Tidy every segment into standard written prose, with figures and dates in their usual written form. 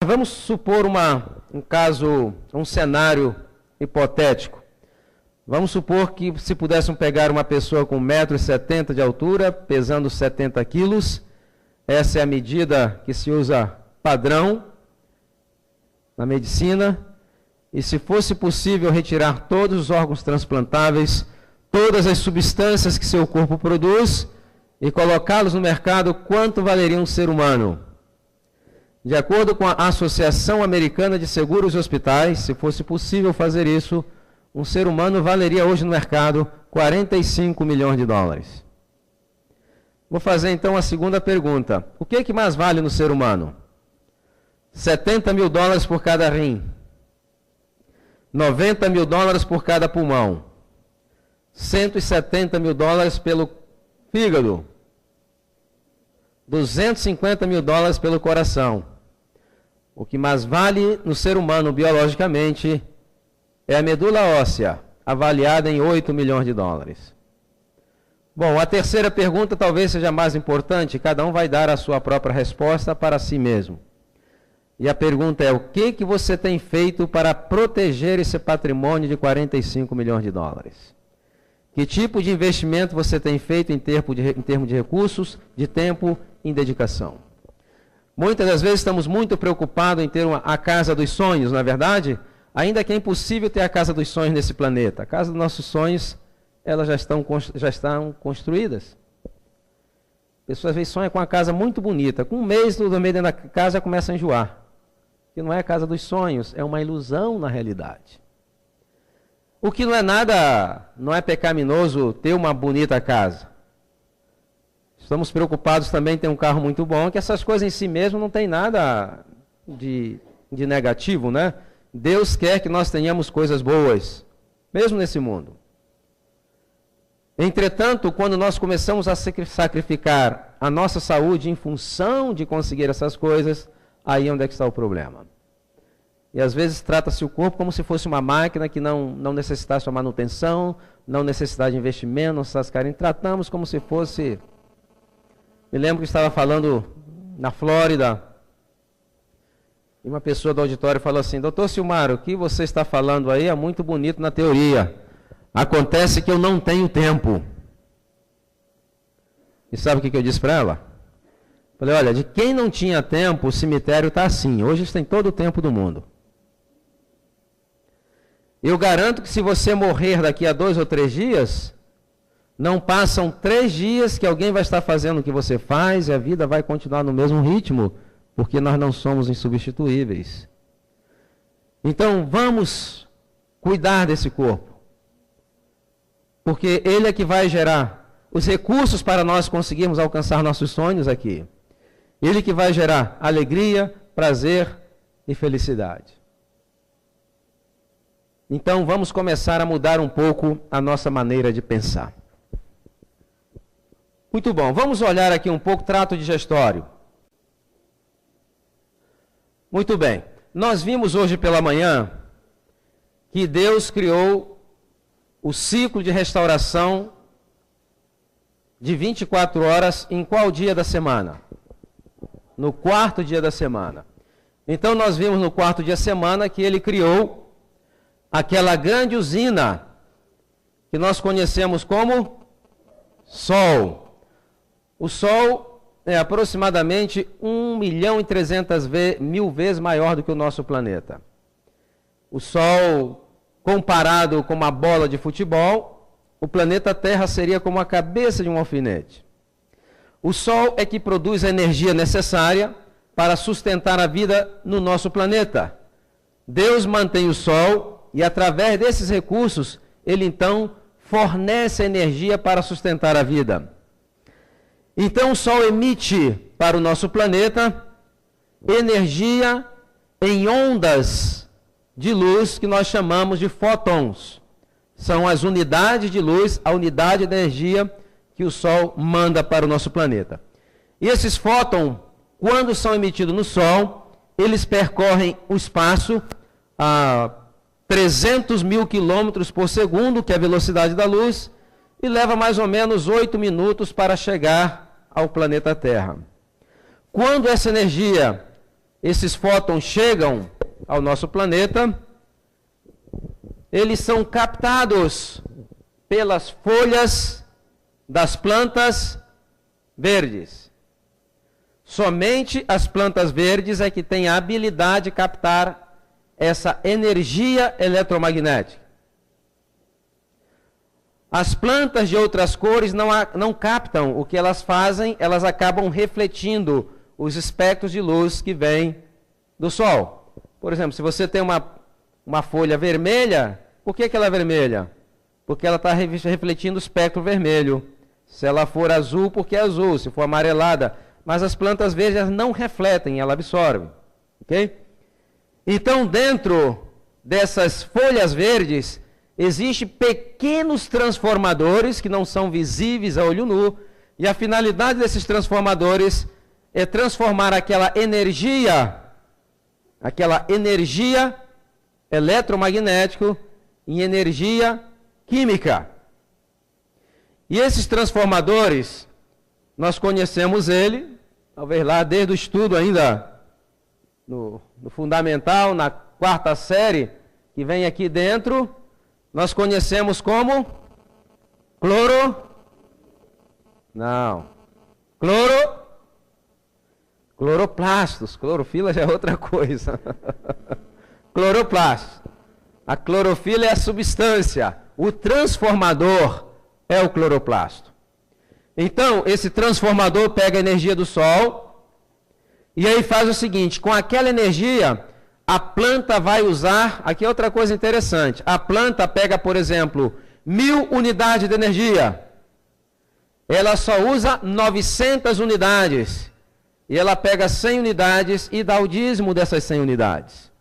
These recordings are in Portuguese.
Vamos supor um caso, um cenário hipotético. Vamos supor que se pudéssemos pegar uma pessoa com 1,70 m de altura, pesando 70 quilos, essa é a medida que se usa padrão na medicina, e se fosse possível retirar todos os órgãos transplantáveis, todas as substâncias que seu corpo produz, e colocá-los no mercado, quanto valeria um ser humano? De acordo com a Associação Americana de Seguros e Hospitais, se fosse possível fazer isso, um ser humano valeria hoje no mercado 45 milhões de dólares. Vou fazer então a segunda pergunta. O que é que mais vale no ser humano? 70 mil dólares por cada rim, 90 mil dólares por cada pulmão, 170 mil dólares pelo fígado, 250 mil dólares pelo coração. O que mais vale no ser humano biologicamente é a medula óssea, avaliada em 8 milhões de dólares. Bom, a terceira pergunta talvez seja mais importante, cada um vai dar a sua própria resposta para si mesmo. E a pergunta é, o que você tem feito para proteger esse patrimônio de 45 milhões de dólares? Que tipo de investimento você tem feito em termos de recursos, de tempo e dedicação? Muitas das vezes estamos muito preocupados em ter a casa dos sonhos, não é verdade? Ainda que é impossível ter a casa dos sonhos nesse planeta. A casa dos nossos sonhos, elas já estão construídas. Pessoas às vezes sonham com uma casa muito bonita. Com um mês, dormir dentro da casa, já começa a enjoar. Que não é a casa dos sonhos, é uma ilusão na realidade. O que não é nada, não é pecaminoso ter uma bonita casa. Estamos preocupados também em ter um carro muito bom, que essas coisas em si mesmo não tem nada de negativo, né? Deus quer que nós tenhamos coisas boas, mesmo nesse mundo. Entretanto, quando nós começamos a sacrificar a nossa saúde em função de conseguir essas coisas, aí é onde é que está o problema. E às vezes trata-se o corpo como se fosse uma máquina que não necessitasse de manutenção, não necessitasse de investimento, não necessitasse carinho. Tratamos como se fosse... Me lembro que estava falando na Flórida, e uma pessoa do auditório falou assim, doutor Silmar, o que você está falando aí é muito bonito na teoria. Acontece que eu não tenho tempo. E sabe o que eu disse para ela? Falei, olha, de quem não tinha tempo, o cemitério está assim. Hoje eles têm todo o tempo do mundo. Eu garanto que se você morrer daqui a 2 ou 3 dias, não passam 3 dias que alguém vai estar fazendo o que você faz e a vida vai continuar no mesmo ritmo, porque nós não somos insubstituíveis. Então, vamos cuidar desse corpo, porque ele é que vai gerar os recursos para nós conseguirmos alcançar nossos sonhos aqui. Ele que vai gerar alegria, prazer e felicidade. Então, vamos começar a mudar um pouco a nossa maneira de pensar. Muito bom, vamos olhar aqui um pouco trato digestório. Muito bem, nós vimos hoje pela manhã que Deus criou o ciclo de restauração de 24 horas em qual dia da semana? No 4º dia da semana. Então nós vimos no 4º dia da semana que ele criou aquela grande usina que nós conhecemos como Sol. O Sol é aproximadamente 1.300.000 vezes maior do que o nosso planeta. O Sol, comparado com uma bola de futebol, o planeta Terra seria como a cabeça de um alfinete. O Sol é que produz a energia necessária para sustentar a vida no nosso planeta. Deus mantém o Sol e, através desses recursos, ele então fornece a energia para sustentar a vida. Então o Sol emite para o nosso planeta energia em ondas de luz que nós chamamos de fótons. São as unidades de luz, a unidade de energia que o Sol manda para o nosso planeta. E esses fótons, quando são emitidos no Sol, eles percorrem o espaço a 300.000 quilômetros por segundo, que é a velocidade da luz, e leva mais ou menos 8 minutos para chegar ao planeta Terra. Quando essa energia esses fótons chegam ao nosso planeta, eles são captados pelas folhas das plantas verdes. Somente as plantas verdes é que têm a habilidade de captar essa energia eletromagnética. As plantas de outras cores não captam o que elas fazem, elas acabam refletindo os espectros de luz que vêm do Sol. Por exemplo, se você tem uma folha vermelha, por que ela é vermelha? Porque ela está refletindo o espectro vermelho. Se ela for azul, porque é azul. Se for amarelada. Mas as plantas verdes elas não refletem, ela absorve. Ok? Então, dentro dessas folhas verdes, existem pequenos transformadores que não são visíveis a olho nu. E a finalidade desses transformadores é transformar aquela energia eletromagnética em energia química. E esses transformadores, nós conhecemos ele, talvez lá desde o estudo ainda no fundamental, na 4ª série, que vem aqui dentro, nós conhecemos como cloroplastos. Clorofila já é outra coisa. Cloroplastos. A clorofila é a substância. O transformador é o cloroplasto. Então, esse transformador pega a energia do Sol e aí faz o seguinte, com aquela energia, a planta vai usar, aqui é outra coisa interessante, a planta pega, por exemplo, 1000 unidades de energia, ela só usa 900 unidades, e ela pega 100 unidades e dá o dízimo dessas 100 unidades.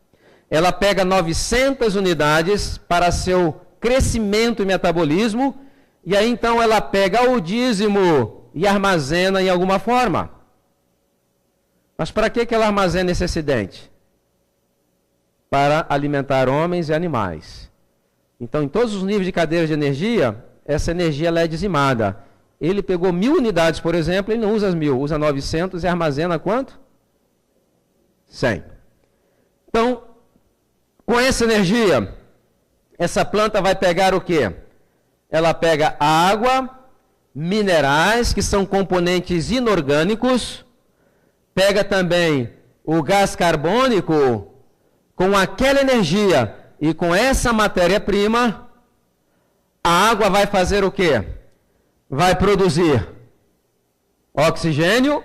Ela pega 900 unidades para seu crescimento e metabolismo, e aí então ela pega o dízimo e armazena em alguma forma. Mas para que ela armazena esse excedente? Para alimentar homens e animais. Então, em todos os níveis de cadeia de energia, essa energia ela é dizimada. Ele pegou 1000 unidades, por exemplo, ele não usa as 1000, usa 900 e armazena quanto? 100. Então, com essa energia, essa planta vai pegar o quê? Ela pega água, minerais, que são componentes inorgânicos, pega também o gás carbônico, com aquela energia e com essa matéria-prima, a água vai fazer o quê? Vai produzir oxigênio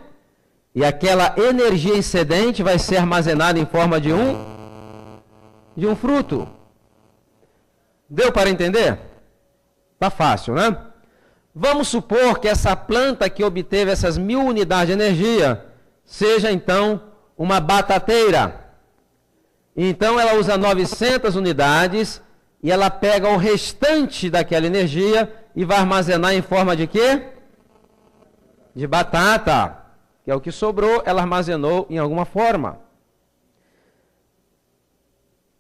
e aquela energia excedente vai ser armazenada em forma de um fruto. Deu para entender? Tá fácil, né? Vamos supor que essa planta que obteve essas 1000 unidades de energia seja então uma batateira. Então ela usa 900 unidades e ela pega o restante daquela energia e vai armazenar em forma de quê? De batata, que é o que sobrou, ela armazenou em alguma forma.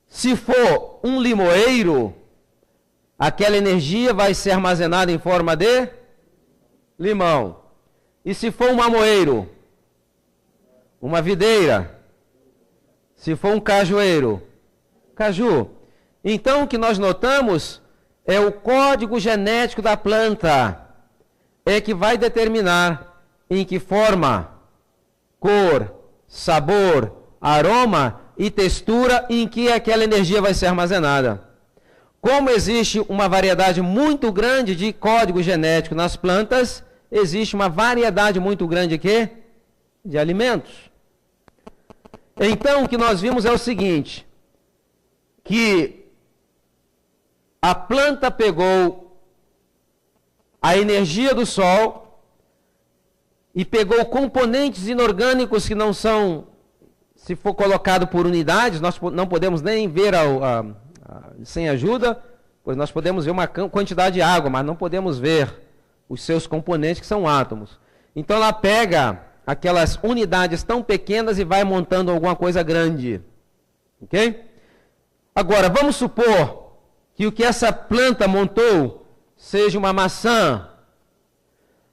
Se for um limoeiro, aquela energia vai ser armazenada em forma de limão. E se for um mamoeiro, uma videira, se for um cajueiro, caju. Então o que nós notamos é o código genético da planta, é que vai determinar em que forma, cor, sabor, aroma e textura em que aquela energia vai ser armazenada. Como existe uma variedade muito grande de código genético nas plantas, existe uma variedade muito grande de alimentos. Então, o que nós vimos é o seguinte, que a planta pegou a energia do Sol e pegou componentes inorgânicos que não são, se for colocado por unidades, nós não podemos nem ver sem ajuda, pois nós podemos ver uma quantidade de água, mas não podemos ver os seus componentes que são átomos. Então ela pega aquelas unidades tão pequenas e vai montando alguma coisa grande. Ok? Agora, vamos supor que o que essa planta montou seja uma maçã.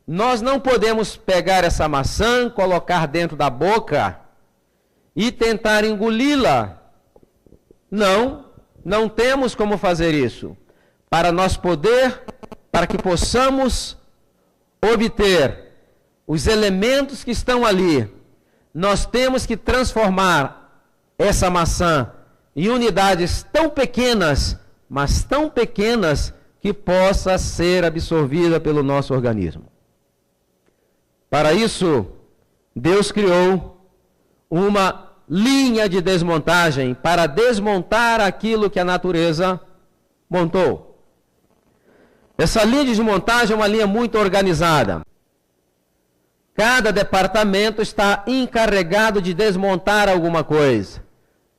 Nós não podemos pegar essa maçã, colocar dentro da boca e tentar engoli-la. Não temos como fazer isso. Para que possamos obter os elementos que estão ali, nós temos que transformar essa maçã em unidades tão pequenas, mas tão pequenas que possa ser absorvida pelo nosso organismo. Para isso, Deus criou uma linha de desmontagem para desmontar aquilo que a natureza montou. Essa linha de desmontagem é uma linha muito organizada. Cada departamento está encarregado de desmontar alguma coisa.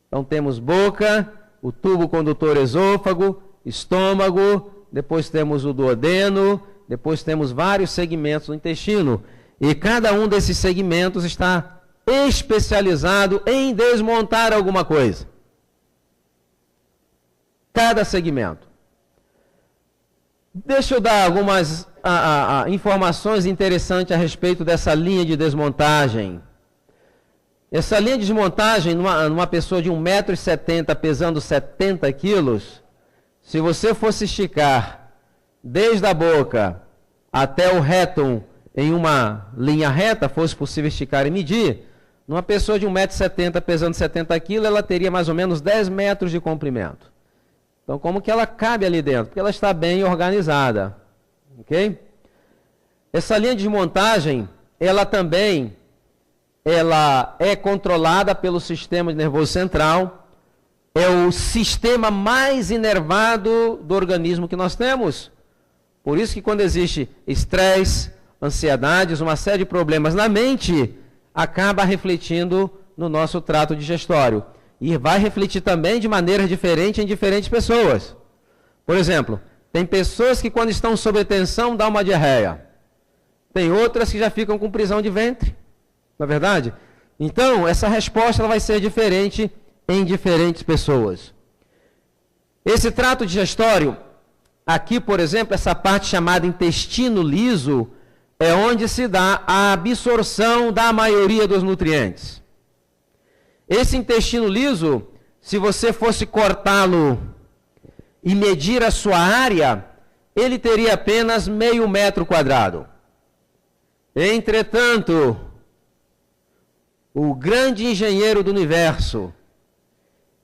Então temos boca, o tubo condutor esôfago, estômago, depois temos o duodeno, depois temos vários segmentos do intestino. E cada um desses segmentos está especializado em desmontar alguma coisa. Cada segmento. Deixa eu dar algumas informações interessantes a respeito dessa linha de desmontagem. Essa linha de desmontagem, numa pessoa de 1,70 m pesando 70 quilos, se você fosse esticar desde a boca até o retum em uma linha reta, fosse possível esticar e medir, numa pessoa de 1,70 m pesando 70 quilos, ela teria mais ou menos 10 metros de comprimento. Então, como que ela cabe ali dentro? Porque ela está bem organizada. Ok? Essa linha de desmontagem, ela é controlada pelo sistema nervoso central. É o sistema mais inervado do organismo que nós temos. Por isso que quando existe estresse, ansiedades, uma série de problemas na mente, acaba refletindo no nosso trato digestório. E vai refletir também de maneira diferente em diferentes pessoas. Por exemplo, tem pessoas que quando estão sob tensão dá uma diarreia. Tem outras que já ficam com prisão de ventre. Não é verdade? Então, essa resposta ela vai ser diferente em diferentes pessoas. Esse trato digestório, aqui, por exemplo, essa parte chamada intestino liso, é onde se dá a absorção da maioria dos nutrientes. Esse intestino liso, se você fosse cortá-lo e medir a sua área, ele teria apenas meio metro quadrado. Entretanto, o grande engenheiro do universo,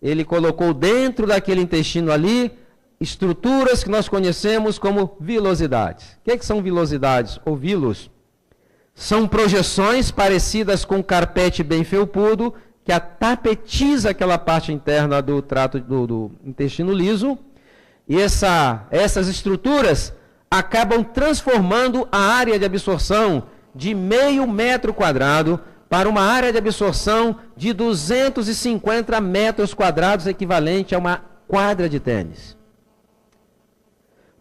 ele colocou dentro daquele intestino ali estruturas que nós conhecemos como vilosidades. O que são vilosidades ou vilos? São projeções parecidas com um carpete bem felpudo, que tapetiza aquela parte interna do trato do intestino liso, e essas estruturas acabam transformando a área de absorção de meio metro quadrado para uma área de absorção de 250 metros quadrados, equivalente a uma quadra de tênis.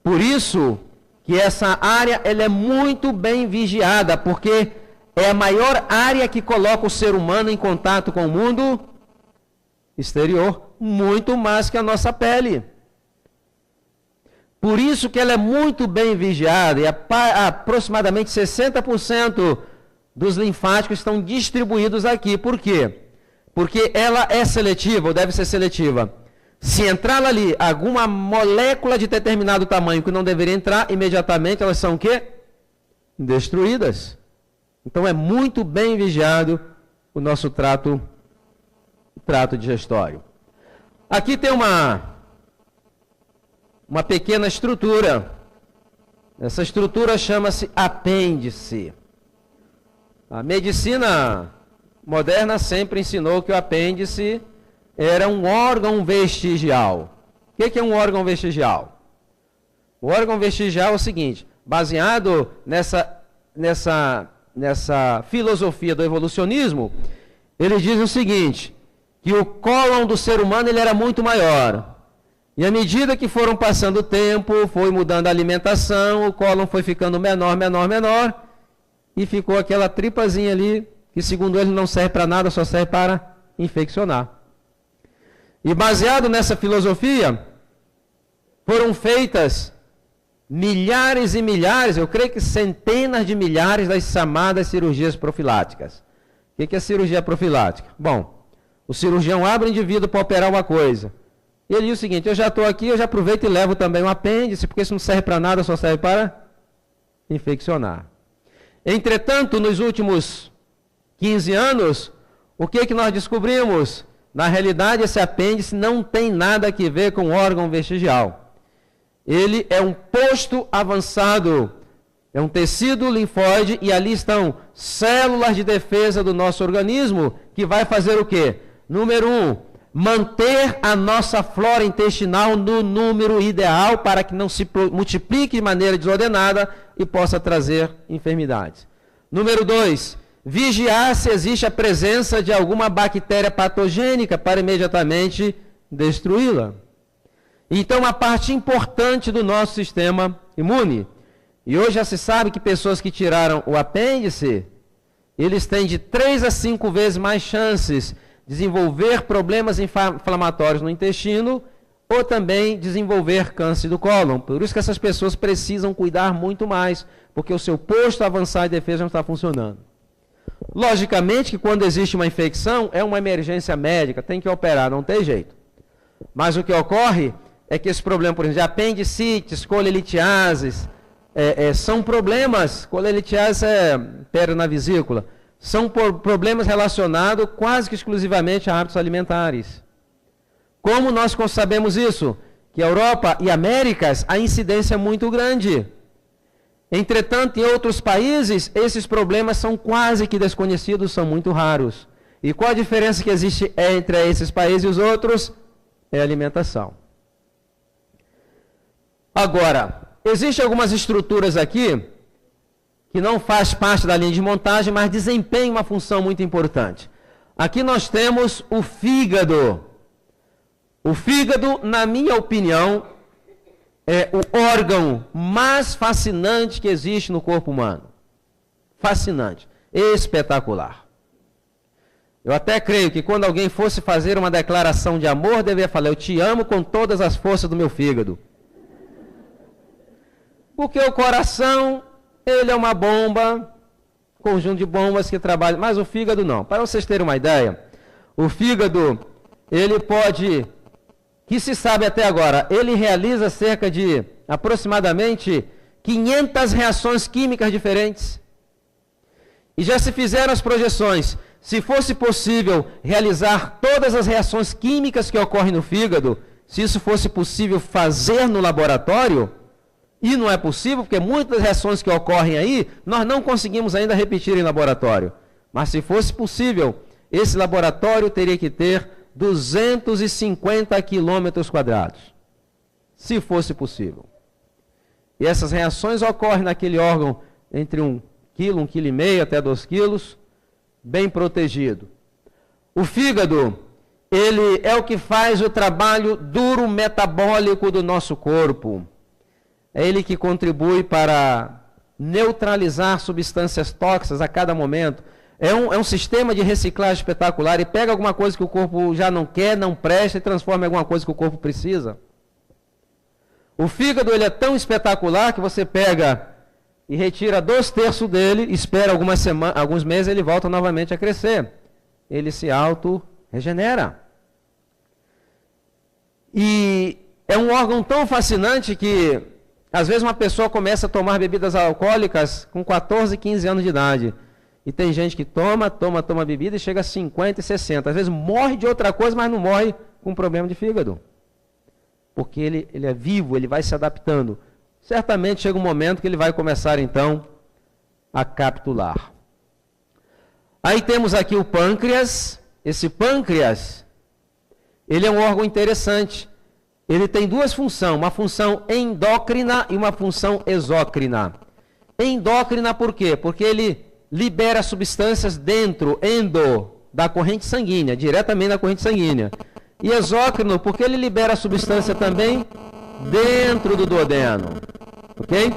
Por isso que essa área ela é muito bem vigiada, porque é a maior área que coloca o ser humano em contato com o mundo exterior, muito mais que a nossa pele. Por isso que ela é muito bem vigiada, e aproximadamente 60% dos linfáticos estão distribuídos aqui. Por quê? Porque ela é seletiva, ou deve ser seletiva. Se entrar ali alguma molécula de determinado tamanho que não deveria entrar, imediatamente elas são o quê? Destruídas. Então é muito bem vigiado o nosso trato digestório. Aqui tem uma pequena estrutura. Essa estrutura chama-se apêndice. A medicina moderna sempre ensinou que o apêndice era um órgão vestigial. O que é um órgão vestigial? O órgão vestigial é o seguinte: baseado nessa filosofia do evolucionismo, ele diz o seguinte, que o cólon do ser humano ele era muito maior. E à medida que foram passando o tempo, foi mudando a alimentação, o cólon foi ficando menor, e ficou aquela tripazinha ali, que segundo ele não serve para nada, só serve para infeccionar. E baseado nessa filosofia, foram feitas milhares e milhares, eu creio que centenas de milhares das chamadas cirurgias profiláticas. O que é cirurgia profilática? Bom, O cirurgião abre o indivíduo para operar uma coisa. E ele diz o seguinte: eu já estou aqui, eu já aproveito e levo também um apêndice, porque isso não serve para nada, só serve para infeccionar. Entretanto, nos últimos 15 anos, o que nós descobrimos? Na realidade, esse apêndice não tem nada a ver com o órgão vestigial. Ele é um posto avançado, é um tecido linfóide, e ali estão células de defesa do nosso organismo, que vai fazer o quê? Número 1, manter a nossa flora intestinal no número ideal para que não se multiplique de maneira desordenada e possa trazer enfermidades. Número 2, vigiar se existe a presença de alguma bactéria patogênica para imediatamente destruí-la. Então, uma parte importante do nosso sistema imune. E hoje já se sabe que pessoas que tiraram o apêndice, eles têm de 3 a 5 vezes mais chances de desenvolver problemas inflamatórios no intestino ou também desenvolver câncer do cólon. Por isso que essas pessoas precisam cuidar muito mais, porque o seu posto avançado de defesa não está funcionando. Logicamente que quando existe uma infecção, é uma emergência médica, tem que operar, não tem jeito. Mas o que ocorre é que esse problema, por exemplo, de apendicites, colelitiases, são problemas, colelitiase é pedra na vesícula, são problemas relacionados quase que exclusivamente a hábitos alimentares. Como nós sabemos isso? Que a Europa e Américas, a incidência é muito grande. Entretanto, em outros países, esses problemas são quase que desconhecidos, são muito raros. E qual a diferença que existe entre esses países e os outros? É a alimentação. Agora, existem algumas estruturas aqui que não faz parte da linha de montagem, mas desempenham uma função muito importante. Aqui nós temos o fígado. O fígado, na minha opinião, é o órgão mais fascinante que existe no corpo humano. Fascinante, espetacular. Eu até creio que quando alguém fosse fazer uma declaração de amor, deveria falar: eu te amo com todas as forças do meu fígado. Porque o coração, ele é uma bomba, conjunto de bombas que trabalham, mas o fígado não. Para vocês terem uma ideia, o fígado, ele pode, que se sabe até agora, ele realiza cerca de aproximadamente 500 reações químicas diferentes. E já se fizeram as projeções. Se fosse possível realizar todas as reações químicas que ocorrem no fígado, se isso fosse possível fazer no laboratório, e não é possível, porque muitas reações que ocorrem aí, nós não conseguimos ainda repetir em laboratório. Mas se fosse possível, esse laboratório teria que ter 250 quilômetros quadrados. Se fosse possível. E essas reações ocorrem naquele órgão entre 1 quilo, 1,5 kg até 2 quilos, bem protegido. O fígado, ele é o que faz o trabalho duro metabólico do nosso corpo. É ele que contribui para neutralizar substâncias tóxicas a cada momento. É um sistema de reciclagem espetacular. E pega alguma coisa que o corpo já não quer, não presta, e transforma em alguma coisa que o corpo precisa. O fígado, ele é tão espetacular que você pega e retira 2/3 dele, espera alguns meses, ele volta novamente a crescer. Ele se auto-regenera. E é um órgão tão fascinante que, às vezes, uma pessoa começa a tomar bebidas alcoólicas com 14, 15 anos de idade. E tem gente que toma bebida e chega a 50 e 60. Às vezes morre de outra coisa, mas não morre com problema de fígado. Porque ele é vivo, ele vai se adaptando. Certamente chega um momento que ele vai começar, então, a capitular. Aí temos aqui o pâncreas. Esse pâncreas, ele é um órgão interessante. Ele tem duas funções, uma função endócrina e uma função exócrina. Endócrina por quê? Porque ele libera substâncias da corrente sanguínea, diretamente da corrente sanguínea. E exócrino, porque ele libera substância também dentro do duodeno. Ok?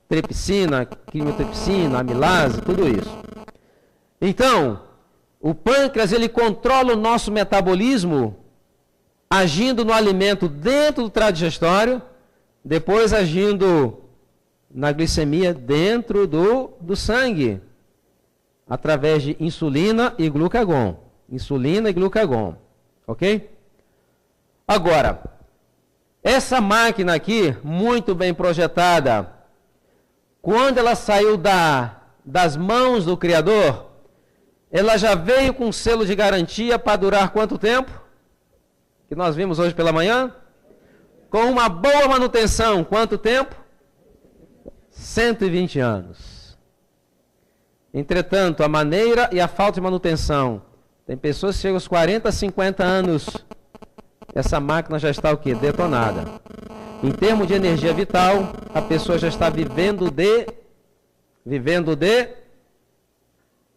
Tripsina, quimiotripsina, amilase, tudo isso. Então, o pâncreas, ele controla o nosso metabolismo, agindo no alimento dentro do trato digestório, depois agindo na glicemia dentro do sangue, através de insulina e glucagon. Insulina e glucagon. Ok? Agora, essa máquina aqui, muito bem projetada, quando ela saiu das mãos do Criador, ela já veio com selo de garantia para durar quanto tempo? Que nós vimos hoje pela manhã? Com uma boa manutenção, quanto tempo? 120 anos. Entretanto, a maneira e a falta de manutenção. Tem pessoas que chegam aos 40, 50 anos. Essa máquina já está o quê? Detonada. Em termos de energia vital, a pessoa já está vivendo de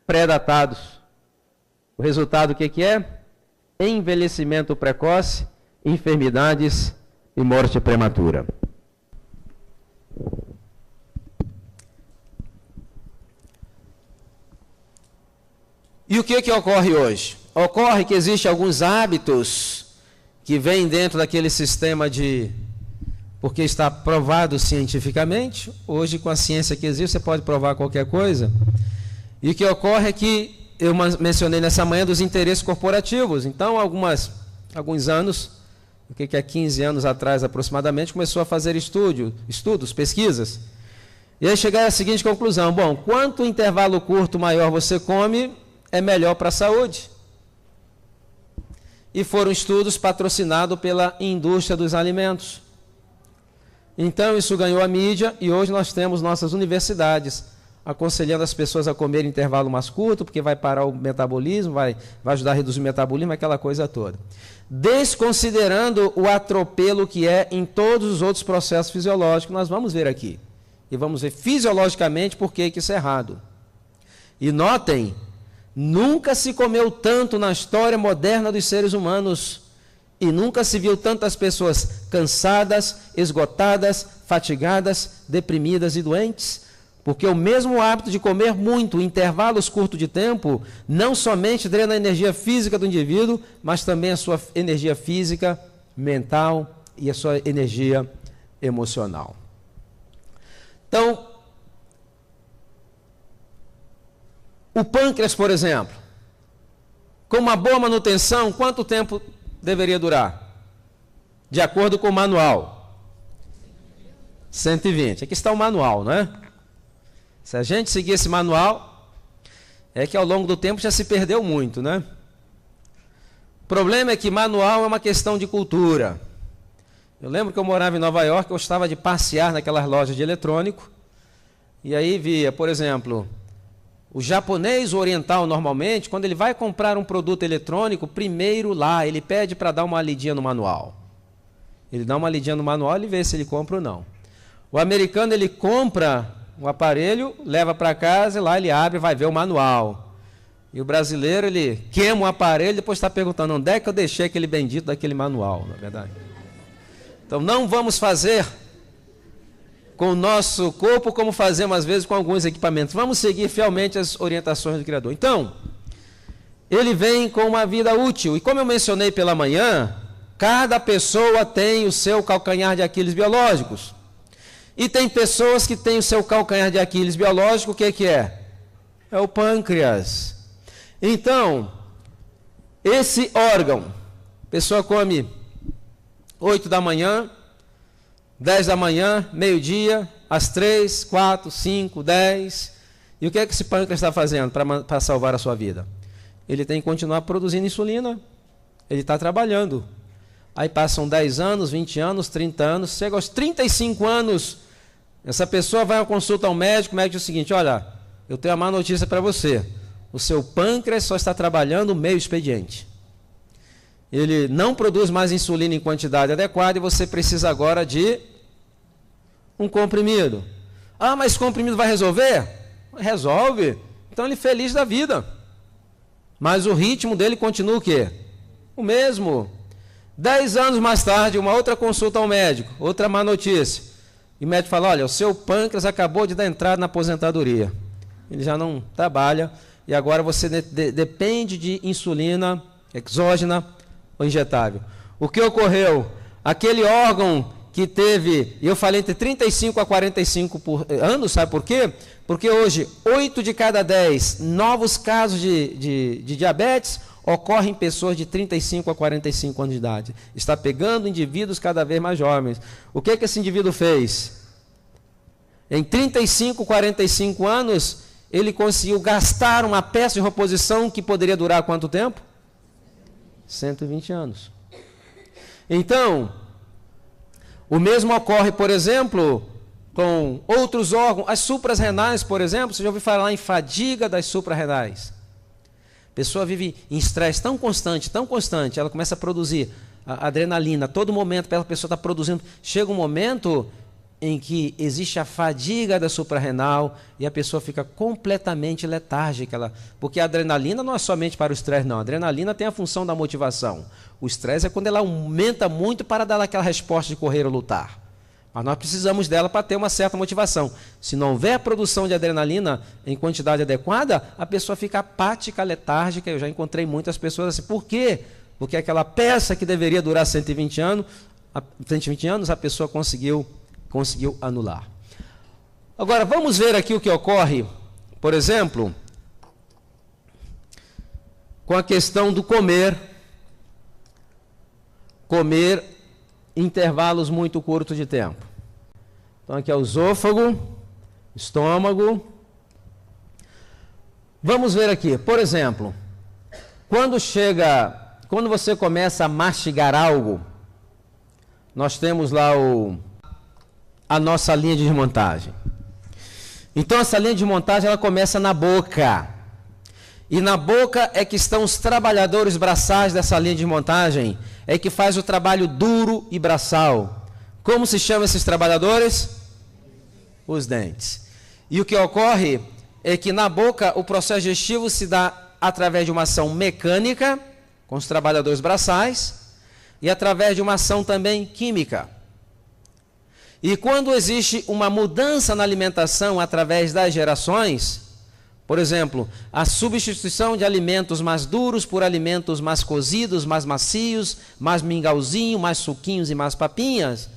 pré-datados. O resultado o que é? Envelhecimento precoce, enfermidades e morte prematura. E o que ocorre hoje? Ocorre que existem alguns hábitos que vêm dentro daquele sistema porque está provado cientificamente. Hoje, com a ciência que existe, você pode provar qualquer coisa. E o que ocorre é que, eu mencionei nessa manhã, dos interesses corporativos. Então, alguns anos, o que é 15 anos atrás aproximadamente, começou a fazer estudos, pesquisas. E aí chegaram à seguinte conclusão: bom, quanto intervalo curto maior você come, é melhor para a saúde. E foram estudos patrocinados pela indústria dos alimentos. Então isso ganhou a mídia e hoje nós temos nossas universidades aconselhando as pessoas a comer em intervalo mais curto, porque vai parar o metabolismo, vai ajudar a reduzir o metabolismo, aquela coisa toda. Desconsiderando o atropelo que é em todos os outros processos fisiológicos, nós vamos ver aqui. E vamos ver fisiologicamente por que isso é errado. E notem, nunca se comeu tanto na história moderna dos seres humanos e nunca se viu tantas pessoas cansadas, esgotadas, fatigadas, deprimidas e doentes, porque o mesmo hábito de comer muito em intervalos curtos de tempo não somente drena a energia física do indivíduo, mas também a sua energia física, mental e a sua energia emocional. Então, o pâncreas, por exemplo, com uma boa manutenção, quanto tempo deveria durar? De acordo com o manual. 120. Aqui está o manual, não é? Se a gente seguir esse manual, é que ao longo do tempo já se perdeu muito, né? O problema é que manual é uma questão de cultura. Eu lembro que eu morava em Nova York, eu gostava de passear naquelas lojas de eletrônico, e aí via, por exemplo, o japonês oriental, normalmente, quando ele vai comprar um produto eletrônico, primeiro lá, ele pede para dar uma lidinha no manual. Ele dá uma lidinha no manual e vê se ele compra ou não. O americano, ele compra um aparelho, leva para casa e lá ele abre e vai ver o manual. E o brasileiro, ele queima o aparelho e depois está perguntando onde é que eu deixei aquele bendito daquele manual, na verdade. Então, não vamos fazer com o nosso corpo como fazemos às vezes com alguns equipamentos. Vamos seguir fielmente as orientações do Criador. Então, ele vem com uma vida útil. E como eu mencionei pela manhã, cada pessoa tem o seu calcanhar de Aquiles biológicos. E tem pessoas que têm o seu calcanhar de Aquiles biológico, o que é? É o pâncreas. Então, esse órgão, a pessoa come 8 da manhã, 10 da manhã, meio-dia, às 3, 4, 5, 10. E o que é que esse pâncreas está fazendo para salvar a sua vida? Ele tem que continuar produzindo insulina. Ele está trabalhando. Aí passam 10 anos, 20 anos, 30 anos, chega aos 35 anos, essa pessoa vai à consulta ao médico, o médico diz o seguinte: olha, eu tenho uma má notícia para você. O seu pâncreas só está trabalhando meio expediente. Ele não produz mais insulina em quantidade adequada e você precisa agora de um comprimido. Ah, mas comprimido vai resolver? Resolve. Então ele é feliz da vida. Mas o ritmo dele continua o quê? O mesmo. 10 anos mais tarde, uma outra consulta ao médico, outra má notícia. E o médico fala: olha, o seu pâncreas acabou de dar entrada na aposentadoria. Ele já não trabalha e agora você depende de insulina exógena ou injetável. O que ocorreu? Aquele órgão que teve, eu falei entre 35 a 45 anos, sabe por quê? Porque hoje, 8 de cada 10 novos casos de diabetes ocorrem em pessoas de 35 a 45 anos de idade. Está pegando indivíduos cada vez mais jovens. O que esse indivíduo fez? Em 35, 45 anos, ele conseguiu gastar uma peça de reposição que poderia durar quanto tempo? 120 anos. Então, o mesmo ocorre, por exemplo, com outros órgãos. As suprarrenais, por exemplo, você já ouviu falar em fadiga das suprarrenais? A pessoa vive em estresse tão constante, ela começa a produzir a adrenalina, a todo momento a pessoa está produzindo. Chega um momento em que existe a fadiga da suprarrenal e a pessoa fica completamente letárgica. Porque a adrenalina não é somente para o estresse, não. A adrenalina tem a função da motivação. O estresse é quando ela aumenta muito para dar aquela resposta de correr ou lutar. Mas nós precisamos dela para ter uma certa motivação. Se não houver produção de adrenalina em quantidade adequada, a pessoa fica apática, letárgica. Eu já encontrei muitas pessoas assim. Por quê? Porque aquela peça que deveria durar 120 anos, a pessoa conseguiu anular. Agora, vamos ver aqui o que ocorre, por exemplo, com a questão do comer intervalos muito curtos de tempo. Então, aqui é o esôfago, estômago. Vamos ver aqui, por exemplo, quando você começa a mastigar algo, nós temos lá a nossa linha de desmontagem. Então, essa linha de montagem, ela começa na boca. E na boca é que estão os trabalhadores braçais dessa linha de montagem, é que faz o trabalho duro e braçal. Como se chamam esses trabalhadores? Os dentes. E o que ocorre é que na boca o processo digestivo se dá através de uma ação mecânica, com os trabalhadores braçais, e através de uma ação também química. E quando existe uma mudança na alimentação através das gerações, por exemplo, a substituição de alimentos mais duros por alimentos mais cozidos, mais macios, mais mingauzinho, mais suquinhos e mais papinhas,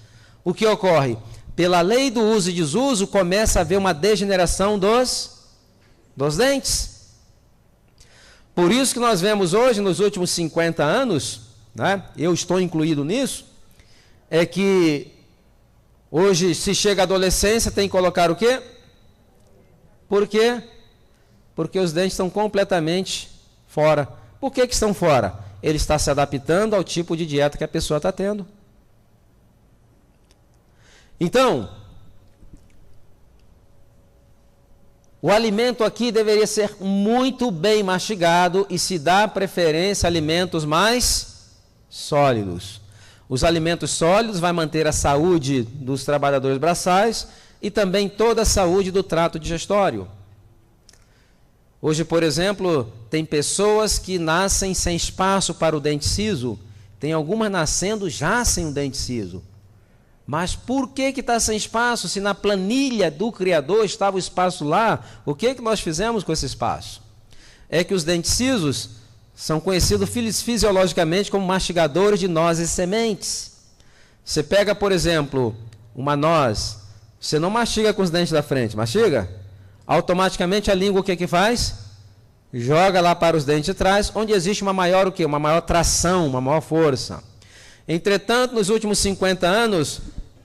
o que ocorre? Pela lei do uso e desuso, começa a haver uma degeneração dos dentes. Por isso que nós vemos hoje, nos últimos 50 anos, né, eu estou incluído nisso, é que hoje, se chega à adolescência, tem que colocar o quê? Por quê? Porque os dentes estão completamente fora. Por que estão fora? Ele está se adaptando ao tipo de dieta que a pessoa está tendo. Então, o alimento aqui deveria ser muito bem mastigado e se dá preferência a alimentos mais sólidos. Os alimentos sólidos vão manter a saúde dos trabalhadores braçais e também toda a saúde do trato digestório. Hoje, por exemplo, tem pessoas que nascem sem espaço para o dente ciso. Tem algumas nascendo já sem o dente ciso. Mas por que está sem espaço? Se na planilha do Criador estava o espaço lá, o que nós fizemos com esse espaço? É que os dentes cisos são conhecidos fisiologicamente como mastigadores de nozes e sementes. Você pega, por exemplo, uma noz, você não mastiga com os dentes da frente, mastiga? Automaticamente a língua o que faz? Joga lá para os dentes de trás, onde existe uma maior o quê? Uma maior tração, uma maior força. Entretanto, nos últimos 50 anos,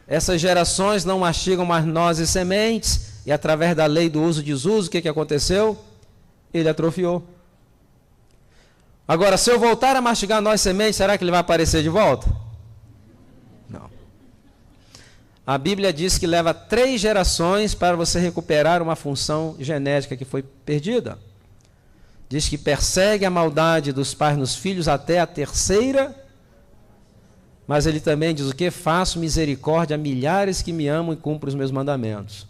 essas gerações não mastigam mais nozes e sementes, e através da lei do uso e desuso, o que aconteceu? Ele atrofiou. Agora, se eu voltar a mastigar nozes e sementes, será que ele vai aparecer de volta? Não. A Bíblia diz que leva 3 gerações para você recuperar uma função genética que foi perdida. Diz que persegue a maldade dos pais nos filhos até a 3ª. Mas ele também diz o quê? Faço misericórdia a milhares que me amam e cumprem os meus mandamentos.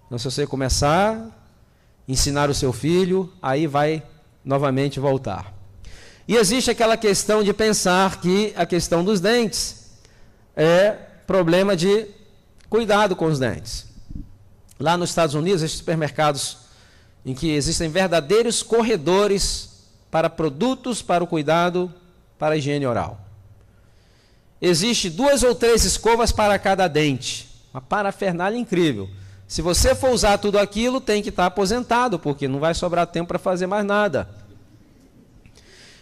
Então, se você começar a ensinar o seu filho, aí vai novamente voltar. E existe aquela questão de pensar que a questão dos dentes é problema de cuidado com os dentes. Lá nos Estados Unidos, existem supermercados em que existem verdadeiros corredores para produtos para o cuidado, para a higiene oral. existe 2 ou 3 escovas para cada dente. Uma parafernália incrível. Se você for usar tudo aquilo, tem que estar aposentado, porque não vai sobrar tempo para fazer mais nada.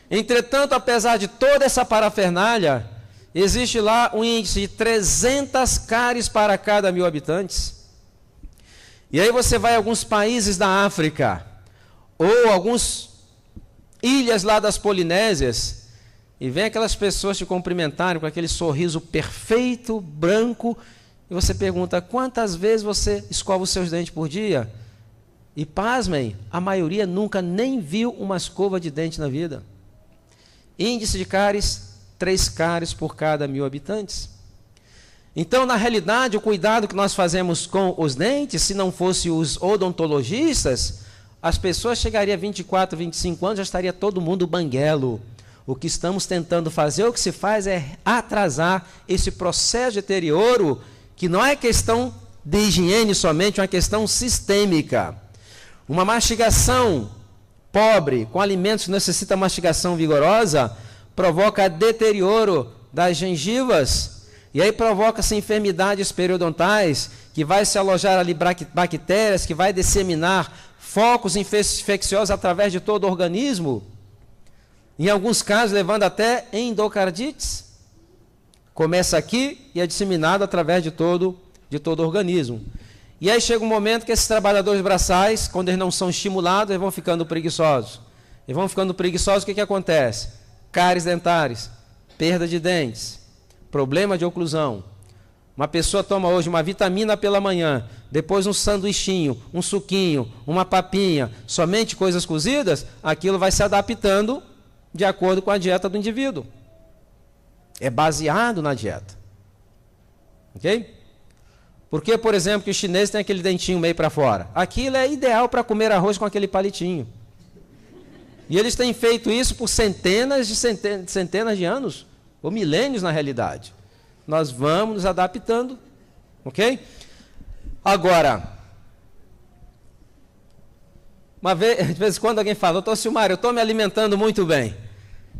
Entretanto, apesar de toda essa parafernália, existe lá um índice de 300 cáries para cada 1.000 habitantes. E aí você vai a alguns países da África, ou algumas ilhas lá das Polinésias, e vem aquelas pessoas te cumprimentarem com aquele sorriso perfeito, branco, e você pergunta, quantas vezes você escova os seus dentes por dia? E pasmem, a maioria nunca nem viu uma escova de dente na vida. Índice de cáries, 3 cáries por cada 1.000 habitantes. Então, na realidade, o cuidado que nós fazemos com os dentes, se não fosse os odontologistas, as pessoas chegariam a 24, 25 anos, já estaria todo mundo banguelo. O que estamos tentando fazer, o que se faz é atrasar esse processo de deterioro, que não é questão de higiene somente, é uma questão sistêmica. Uma mastigação pobre, com alimentos que necessitam mastigação vigorosa, provoca deterioro das gengivas, e aí provoca-se enfermidades periodontais, que vai se alojar ali bactérias, que vai disseminar focos infecciosos através de todo o organismo, em alguns casos levando até endocardites. Começa aqui e é disseminado através de todo o organismo. E aí chega um momento que esses trabalhadores braçais, quando eles não são estimulados, eles vão ficando preguiçosos. Eles vão ficando preguiçosos, o que acontece? Cáries dentares, perda de dentes, problema de oclusão. Uma pessoa toma hoje uma vitamina pela manhã, depois um sanduichinho, um suquinho, uma papinha, somente coisas cozidas, aquilo vai se adaptando de acordo com a dieta do indivíduo. É baseado na dieta. Ok? Por que, por exemplo, que os chineses têm aquele dentinho meio para fora? Aquilo é ideal para comer arroz com aquele palitinho. E eles têm feito isso por centenas de anos, ou milênios na realidade. Nós vamos nos adaptando, ok? Agora, de vez em quando alguém fala, doutor Silmar, eu estou me alimentando muito bem.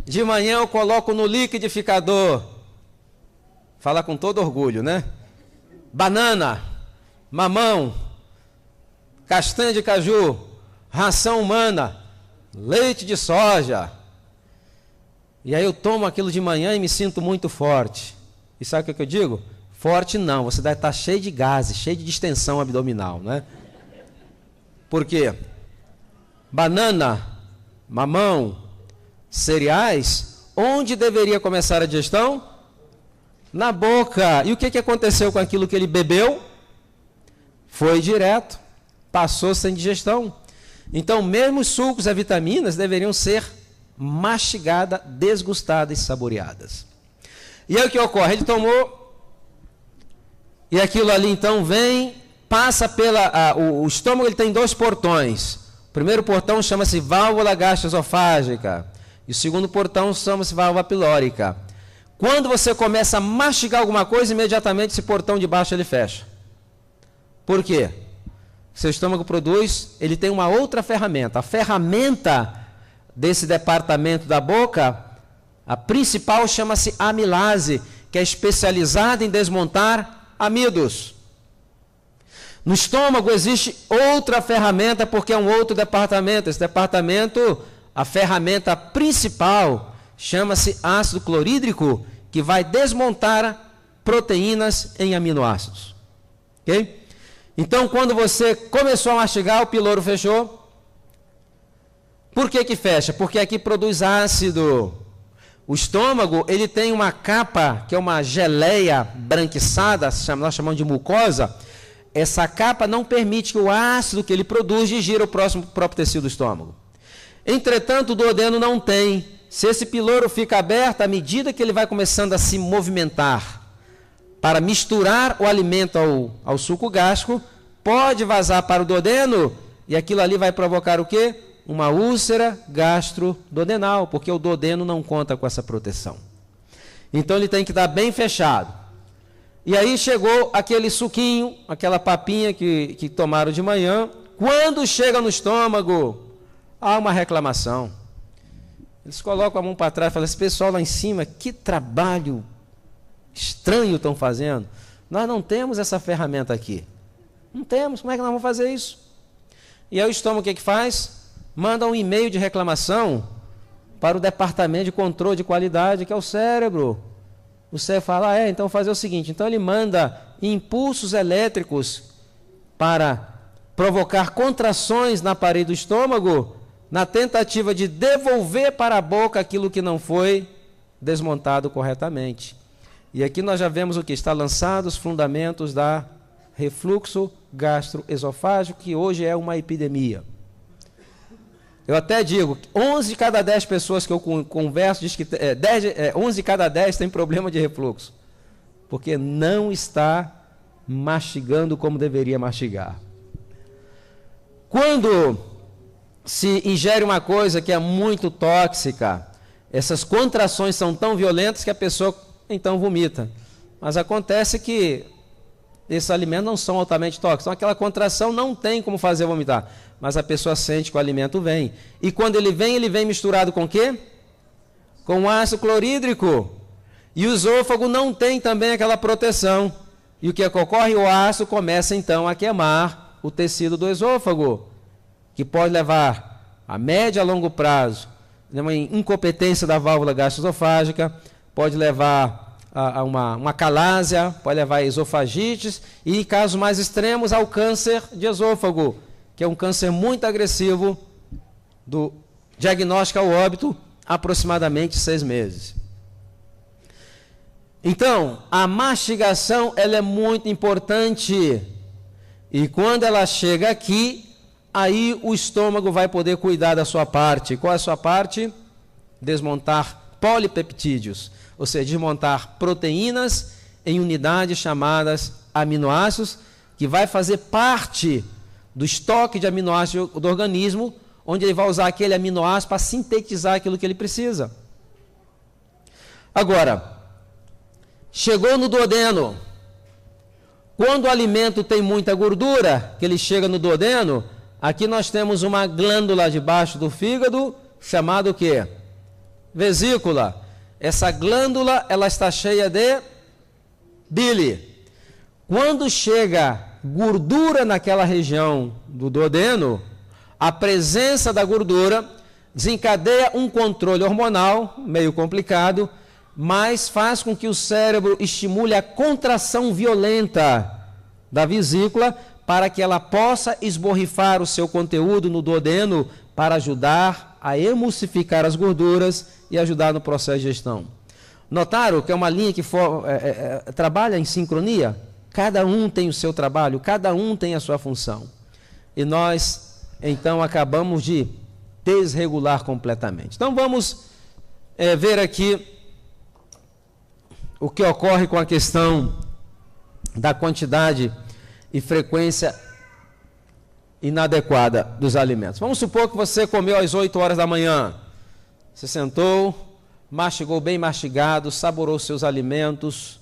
De manhã eu coloco no liquidificador, fala com todo orgulho, né? Banana, mamão, castanha de caju, ração humana, leite de soja. E aí eu tomo aquilo de manhã e me sinto muito forte. E sabe o que eu digo? Forte não, você deve estar cheio de gases, cheio de distensão abdominal, né? Por quê? Banana, mamão, cereais, onde deveria começar a digestão? Na boca. E o que aconteceu com aquilo que ele bebeu? Foi direto, passou sem digestão. Então, mesmo os sucos e vitaminas deveriam ser mastigadas, desgustadas e saboreadas. E aí o que ocorre? Ele tomou, e aquilo ali então vem, passa o estômago, ele tem 2 portões. O primeiro portão chama-se válvula gastroesofágica, e o segundo portão chama-se válvula pilórica. Quando você começa a mastigar alguma coisa, imediatamente esse portão de baixo ele fecha. Por quê? Seu estômago produz, ele tem uma outra ferramenta. A ferramenta desse departamento da boca, a principal chama-se amilase, que é especializada em desmontar amidos. No estômago existe outra ferramenta, porque é um outro departamento. Esse departamento, a ferramenta principal, chama-se ácido clorídrico, que vai desmontar proteínas em aminoácidos. Ok? Então, quando você começou a mastigar, o piloro fechou. Por que fecha? Porque aqui produz ácido. O estômago, ele tem uma capa, que é uma geleia branquiçada, nós chamamos de mucosa. Essa capa não permite que o ácido que ele produz digira o próprio tecido do estômago. Entretanto, o duodeno não tem. Se esse piloro fica aberto, à medida que ele vai começando a se movimentar para misturar o alimento ao suco gástrico, pode vazar para o duodeno, e aquilo ali vai provocar o quê? Uma úlcera gastroduodenal, porque o duodeno não conta com essa proteção. Então ele tem que estar bem fechado. E aí chegou aquele suquinho, aquela papinha que tomaram de manhã. Quando chega no estômago, há uma reclamação. Eles colocam a mão para trás e falam, esse pessoal lá em cima, que trabalho estranho estão fazendo. Nós não temos essa ferramenta aqui. Não temos, como é que nós vamos fazer isso? E aí o estômago o que faz? Manda um e-mail de reclamação para o departamento de controle de qualidade, que é o cérebro. O cérebro fala, então fazer o seguinte, então ele manda impulsos elétricos para provocar contrações na parede do estômago, na tentativa de devolver para a boca aquilo que não foi desmontado corretamente. E aqui nós já vemos o que? Está lançados os fundamentos da refluxo gastroesofágico, que hoje é uma epidemia. Eu até digo, 11 de cada 10 pessoas que eu converso, diz que 11 de cada 10 tem problema de refluxo, porque não está mastigando como deveria mastigar. Quando se ingere uma coisa que é muito tóxica, essas contrações são tão violentas que a pessoa então vomita. Mas acontece que esses alimentos não são altamente tóxicos. Então aquela contração não tem como fazer vomitar. Mas a pessoa sente que o alimento vem. E quando ele vem misturado com o quê? Com ácido clorídrico. E o esôfago não tem também aquela proteção. E o que ocorre? O ácido começa então a queimar o tecido do esôfago, que pode levar a médio a longo prazo uma incompetência da válvula gastroesofágica, pode levar a uma calásia, pode levar a esofagites e, em casos mais extremos, ao câncer de esôfago, que é um câncer muito agressivo, do diagnóstico ao óbito, aproximadamente 6 meses. Então, a mastigação ela é muito importante. E quando ela chega aqui, aí o estômago vai poder cuidar da sua parte. Qual é a sua parte? Desmontar polipeptídeos, ou seja, desmontar proteínas em unidades chamadas aminoácidos, que vai fazer parte do estoque de aminoácidos do organismo, onde ele vai usar aquele aminoácido para sintetizar aquilo que ele precisa. Agora, chegou no duodeno. Quando o alimento tem muita gordura, que ele chega no duodeno, aqui nós temos uma glândula debaixo do fígado, chamada o quê? Vesícula. Essa glândula, ela está cheia de bile. Quando chega gordura naquela região do duodeno, a presença da gordura desencadeia um controle hormonal, meio complicado, mas faz com que o cérebro estimule a contração violenta da vesícula para que ela possa esborrifar o seu conteúdo no duodeno para ajudar a emulsificar as gorduras e ajudar no processo de digestão. Notaram que é uma linha que trabalha em sincronia? Cada um tem o seu trabalho, cada um tem a sua função. E nós, então, acabamos de desregular completamente. Então, vamos ver aqui o que ocorre com a questão da quantidade e frequência inadequada dos alimentos. Vamos supor que você comeu às 8 horas da manhã. Você sentou, mastigou bem mastigado, saborou seus alimentos.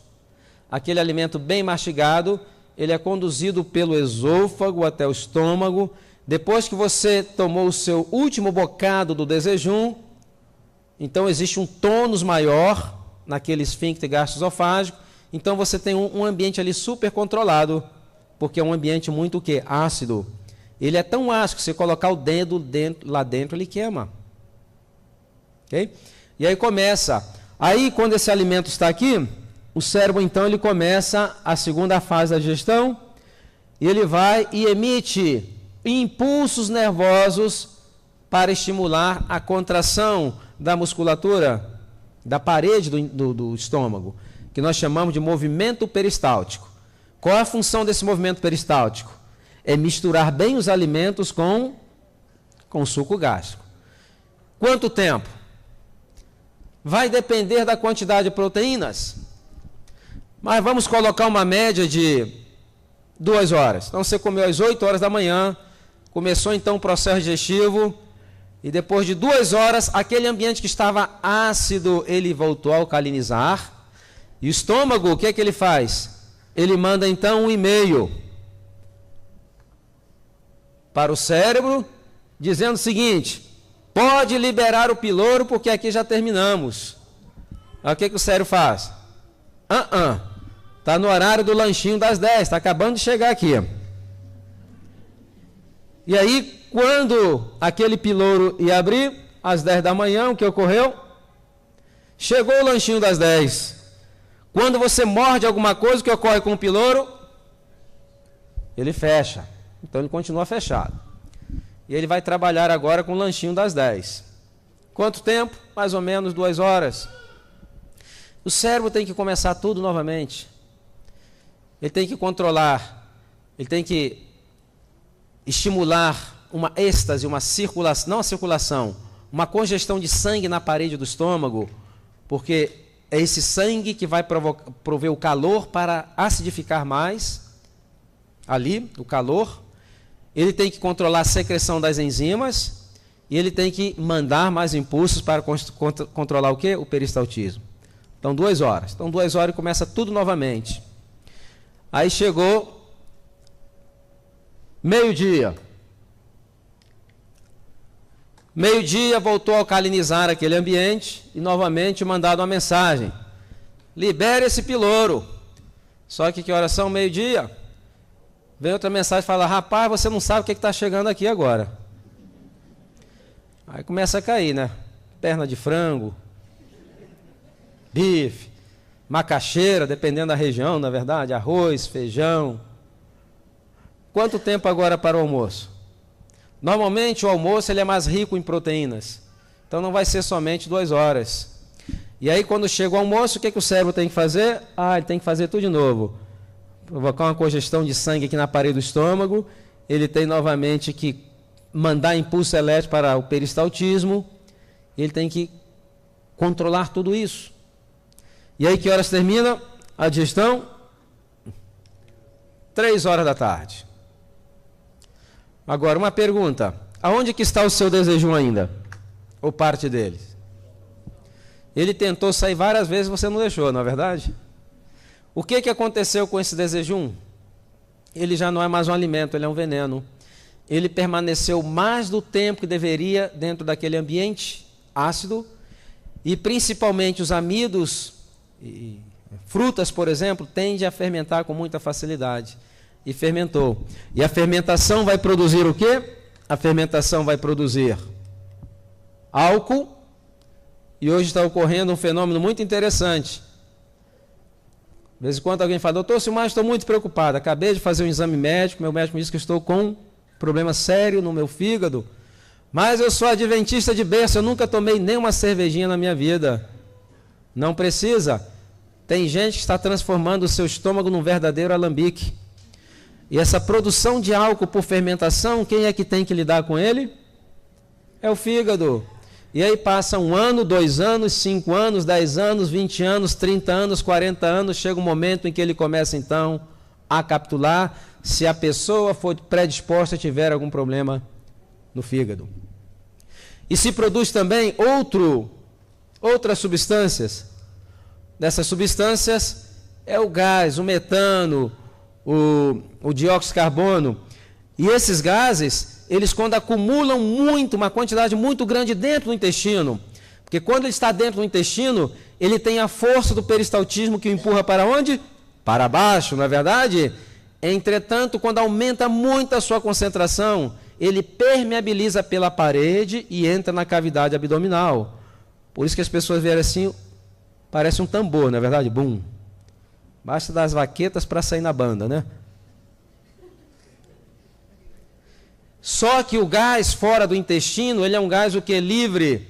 Aquele alimento bem mastigado, ele é conduzido pelo esôfago até o estômago. Depois que você tomou o seu último bocado do desejum, então existe um tônus maior naquele esfíncter gastroesofágico, então você tem um ambiente ali super controlado, porque é um ambiente muito o quê? Ácido. Ele é tão ácido que se colocar o dedo lá dentro, ele queima. Ok? E aí começa. Aí quando esse alimento está aqui, o cérebro então ele começa a segunda fase da digestão, e ele vai e emite impulsos nervosos para estimular a contração da musculatura da parede do estômago, que nós chamamos de movimento peristáltico. Qual é a função desse movimento peristáltico? É misturar bem os alimentos com suco gástrico. Quanto tempo? Vai depender da quantidade de proteínas, mas vamos colocar uma média de 2 horas. Então você comeu às 8 horas da manhã, começou então o processo digestivo, e depois de 2 horas, aquele ambiente que estava ácido, ele voltou a alcalinizar. E o estômago, o que é que ele faz? Ele manda então um e-mail para o cérebro, dizendo o seguinte: pode liberar o piloro, porque aqui já terminamos. Aí o que o cérebro faz? Está no horário do lanchinho das 10, está acabando de chegar aqui. E aí, quando aquele pilouro ia abrir, às 10 da manhã, o que ocorreu? Chegou o lanchinho das 10. Quando você morde alguma coisa, o que ocorre com o pilouro? Ele fecha. Então ele continua fechado. E ele vai trabalhar agora com o lanchinho das 10. Quanto tempo? Mais ou menos 2 horas. O cérebro tem que começar tudo novamente. Ele tem que controlar, ele tem que estimular uma êxtase, uma circulação, não a circulação, uma congestão de sangue na parede do estômago, porque é esse sangue que vai prover o calor para acidificar mais, ali, o calor. Ele tem que controlar a secreção das enzimas e ele tem que mandar mais impulsos para controlar o quê? O peristaltismo. Então, 2 horas. Então, 2 horas e começa tudo novamente. Aí chegou meio-dia. Meio-dia voltou a alcalinizar aquele ambiente e novamente mandado uma mensagem. Libere esse pilouro. Só que horas são? Meio-dia. Vem outra mensagem e fala, rapaz, você não sabe o que está chegando aqui agora. Aí começa a cair, né? Perna de frango, bife, macaxeira, dependendo da região, na verdade, arroz, feijão. Quanto tempo agora para o almoço? Normalmente o almoço ele é mais rico em proteínas. Então não vai ser somente 2 horas. E aí quando chega o almoço, o que o cérebro tem que fazer? Ele tem que fazer tudo de novo. Provocar uma congestão de sangue aqui na parede do estômago. Ele tem novamente que mandar impulso elétrico para o peristaltismo. Ele tem que controlar tudo isso. E aí que horas termina a digestão? 3 horas da tarde. Agora, uma pergunta. Aonde que está o seu desejum ainda? Ou parte dele? Ele tentou sair várias vezes e você não deixou, não é verdade? O que aconteceu com esse desejum? Ele já não é mais um alimento, ele é um veneno. Ele permaneceu mais do tempo que deveria dentro daquele ambiente ácido e principalmente os amidos e frutas, por exemplo, tendem a fermentar com muita facilidade. E fermentou. E a fermentação vai produzir o quê? A fermentação vai produzir álcool. E hoje está ocorrendo um fenômeno muito interessante. De vez em quando alguém fala, doutor Silmar, estou muito preocupado. Acabei de fazer um exame médico, meu médico me disse que estou com um problema sério no meu fígado. Mas eu sou adventista de berço, eu nunca tomei nenhuma cervejinha na minha vida. Não precisa. Tem gente que está transformando o seu estômago num verdadeiro alambique. E essa produção de álcool por fermentação, quem é que tem que lidar com ele? É o fígado. E aí passa 1 ano, 2 anos, 5 anos, 10 anos, 20 anos, 30 anos, 40 anos, chega um momento em que ele começa então a capitular, se a pessoa for predisposta a tiver algum problema no fígado. E se produz também outras substâncias. Dessas substâncias é o gás, o metano, o dióxido de carbono. E esses gases, eles quando acumulam uma quantidade muito grande dentro do intestino, porque quando ele está dentro do intestino, ele tem a força do peristaltismo que o empurra para onde? Para baixo, não é verdade? Entretanto, quando aumenta muito a sua concentração, ele permeabiliza pela parede e entra na cavidade abdominal. Por isso que as pessoas veem assim, parece um tambor, não é verdade? Bum. Basta das vaquetas para sair na banda, né? Só que o gás fora do intestino, ele é um gás o que? Livre.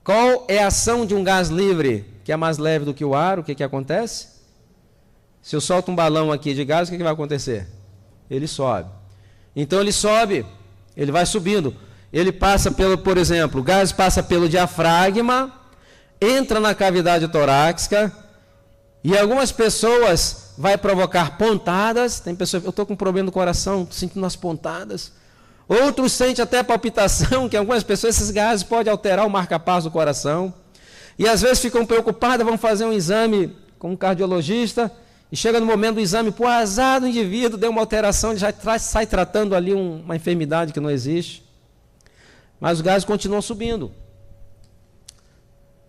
Qual é a ação de um gás livre? Que é mais leve do que o ar, o que acontece? Se eu solto um balão aqui de gás, o que vai acontecer? Ele sobe. Então ele sobe, ele vai subindo. Ele passa por exemplo, o gás passa pelo diafragma, entra na cavidade torácica, e algumas pessoas vai provocar pontadas. Tem pessoas, eu estou com problema no coração, sentindo umas pontadas. Outros sentem até palpitação, que algumas pessoas, esses gases podem alterar o marca-passo do coração. E às vezes ficam preocupadas, vão fazer um exame com um cardiologista, e chega no momento do exame, por azar do indivíduo, deu uma alteração, ele já sai tratando ali uma enfermidade que não existe. Mas os gases continuam subindo.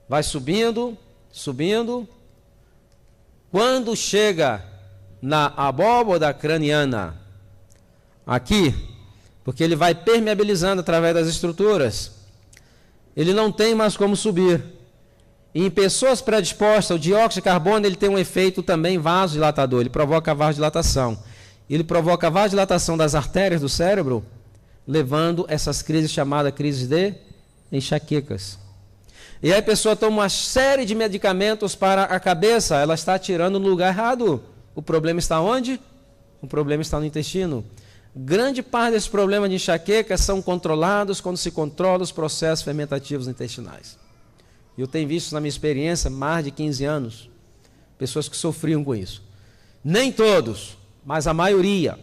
Vai subindo, subindo. Quando chega na abóboda craniana, aqui, porque ele vai permeabilizando através das estruturas, ele não tem mais como subir. E em pessoas predispostas, o dióxido de carbono ele tem um efeito também vasodilatador, ele provoca vasodilatação. Ele provoca a vasodilatação das artérias do cérebro, levando essas crises chamadas crises de enxaquecas. E aí a pessoa toma uma série de medicamentos para a cabeça, ela está atirando no lugar errado. O problema está onde? O problema está no intestino. Grande parte desses problemas de enxaqueca são controlados quando se controla os processos fermentativos intestinais. Eu tenho visto na minha experiência, mais de 15 anos, pessoas que sofriam com isso. Nem todos, mas a maioria.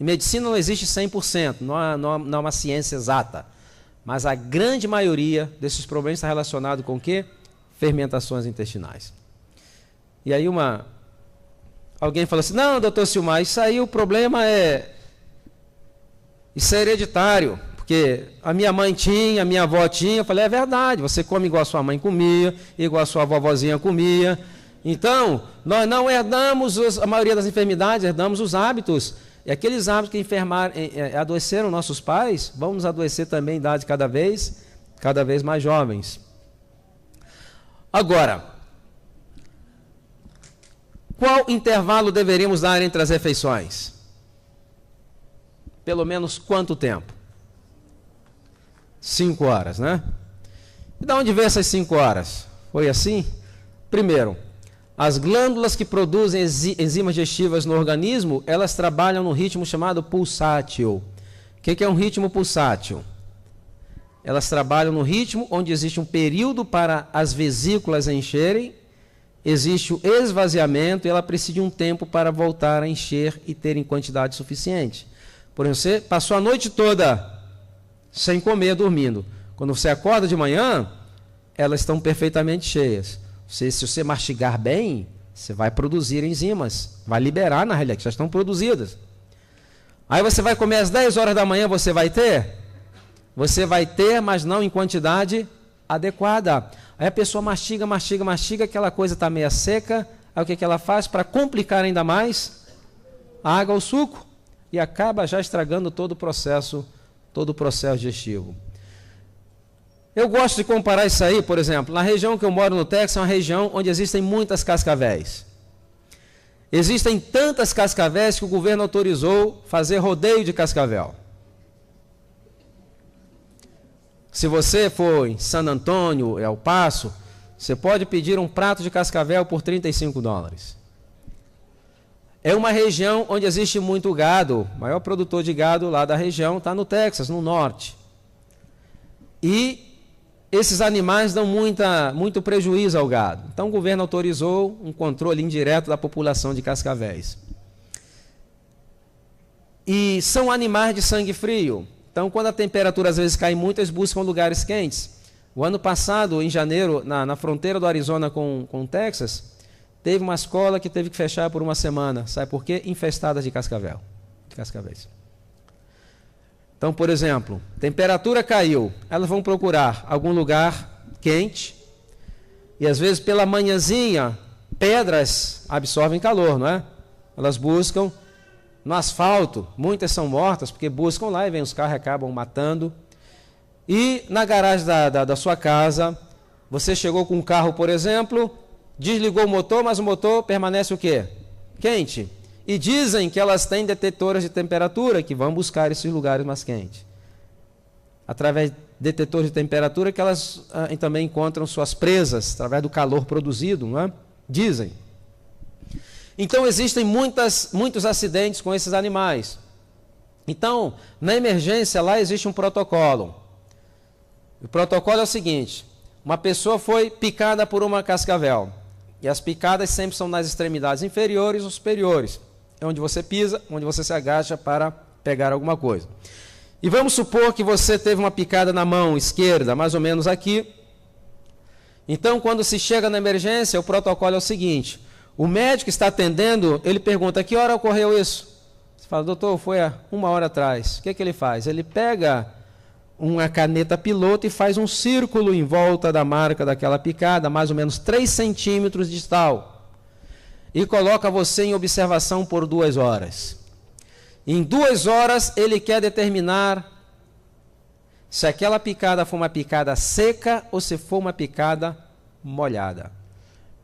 Em medicina não existe 100%, não é uma ciência exata. Mas a grande maioria desses problemas está relacionado com o quê? Fermentações intestinais. E aí alguém fala assim, não, doutor Silmar, isso aí o problema isso é hereditário, porque a minha mãe tinha, a minha avó tinha. Eu falei, é verdade, você come igual a sua mãe comia, igual a sua vovozinha comia. Então, nós não herdamos a maioria das enfermidades, herdamos os hábitos. E aqueles hábitos que adoeceram nossos pais, vão nos adoecer também em idade cada vez mais jovens. Agora, qual intervalo deveríamos dar entre as refeições? Pelo menos quanto tempo? 5 horas, né? E de onde veio essas 5 horas? Foi assim? Primeiro, as glândulas que produzem enzimas digestivas no organismo, elas trabalham no ritmo chamado pulsátil. O que é um ritmo pulsátil? Elas trabalham no ritmo onde existe um período para as vesículas encherem, existe o esvaziamento e ela precisa de um tempo para voltar a encher e ter em quantidade suficiente. Por exemplo, você passou a noite toda sem comer, dormindo. Quando você acorda de manhã, elas estão perfeitamente cheias. Se você mastigar bem, você vai produzir enzimas, vai liberar na realidade, já estão produzidas. Aí você vai comer às 10 horas da manhã, você vai ter? Você vai ter, mas não em quantidade adequada. Aí a pessoa mastiga, aquela coisa está meio seca, aí o que ela faz? Para complicar ainda mais, a água, o suco, e acaba já estragando todo o processo digestivo. Eu gosto de comparar isso aí, por exemplo, na região que eu moro no Texas, é uma região onde existem muitas cascavéis. Existem tantas cascavéis que o governo autorizou fazer rodeio de cascavel. Se você for em San Antônio, El Paso, você pode pedir um prato de cascavel por $35. É uma região onde existe muito gado. O maior produtor de gado lá da região está no Texas, no norte. E esses animais dão muito prejuízo ao gado. Então o governo autorizou um controle indireto da população de cascavéis. E são animais de sangue frio. Então quando a temperatura às vezes cai muito, eles buscam lugares quentes. O ano passado, em janeiro, na fronteira do Arizona com o Texas, teve uma escola que teve que fechar por uma semana. Sabe por quê? Infestadas de cascavéis. Então, por exemplo, temperatura caiu, elas vão procurar algum lugar quente e às vezes pela manhãzinha, pedras absorvem calor, não é? Elas buscam no asfalto, muitas são mortas porque buscam lá e vem os carros e acabam matando. E na garagem da sua casa, você chegou com um carro, por exemplo, desligou o motor, mas o motor permanece o quê? Quente. E dizem que elas têm detectores de temperatura que vão buscar esses lugares mais quentes. Através de detetores de temperatura que elas também encontram suas presas, através do calor produzido, não é? Dizem. Então existem muitos acidentes com esses animais. Então, na emergência lá existe um protocolo. O protocolo é o seguinte: uma pessoa foi picada por uma cascavel. E as picadas sempre são nas extremidades inferiores ou superiores. É onde você pisa, onde você se agacha para pegar alguma coisa. E vamos supor que você teve uma picada na mão esquerda, mais ou menos aqui. Então, quando se chega na emergência, o protocolo é o seguinte: o médico que está atendendo, ele pergunta: a que hora ocorreu isso? Você fala: doutor, foi há 1 hora atrás. O que ele faz? Ele pega uma caneta piloto e faz um círculo em volta da marca daquela picada, mais ou menos 3 centímetros de distal. e coloca você em observação por 2 horas. Em 2 horas ele quer determinar se aquela picada for uma picada seca ou se for uma picada molhada.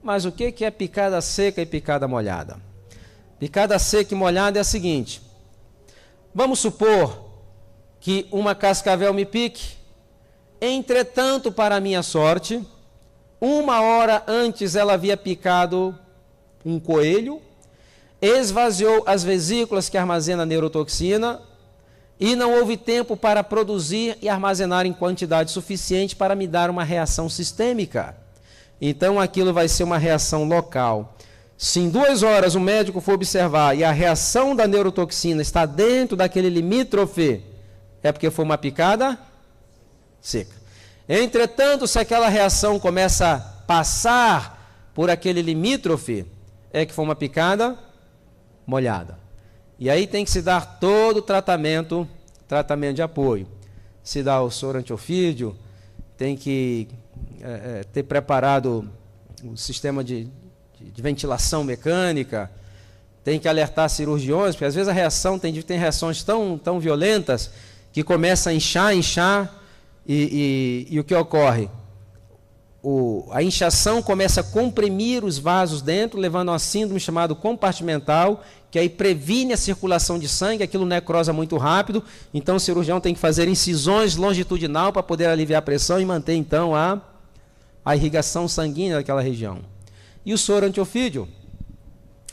Mas o que é picada seca e picada molhada? Picada seca e molhada é a seguinte: vamos supor que uma cascavel me pique, entretanto, para minha sorte, 1 hora antes ela havia picado um coelho, esvaziou as vesículas que armazenam a neurotoxina e não houve tempo para produzir e armazenar em quantidade suficiente para me dar uma reação sistêmica. Então aquilo vai ser uma reação local. Se em 2 horas o médico for observar e a reação da neurotoxina está dentro daquele limítrofe, é porque foi uma picada seca. Entretanto, se aquela reação começa a passar por aquele limítrofe, é que foi uma picada molhada. E aí tem que se dar todo o tratamento de apoio. Se dá o soro antiofídio, tem que ter preparado o sistema de ventilação mecânica, tem que alertar cirurgiões, porque às vezes a reação tem reações tão violentas que começa a inchar, e o que ocorre? A inchação começa a comprimir os vasos dentro, levando a uma síndrome chamada compartimental, que aí previne a circulação de sangue, aquilo necrosa muito rápido, então o cirurgião tem que fazer incisões longitudinal para poder aliviar a pressão e manter então a irrigação sanguínea daquela região. E o soro antiofídio?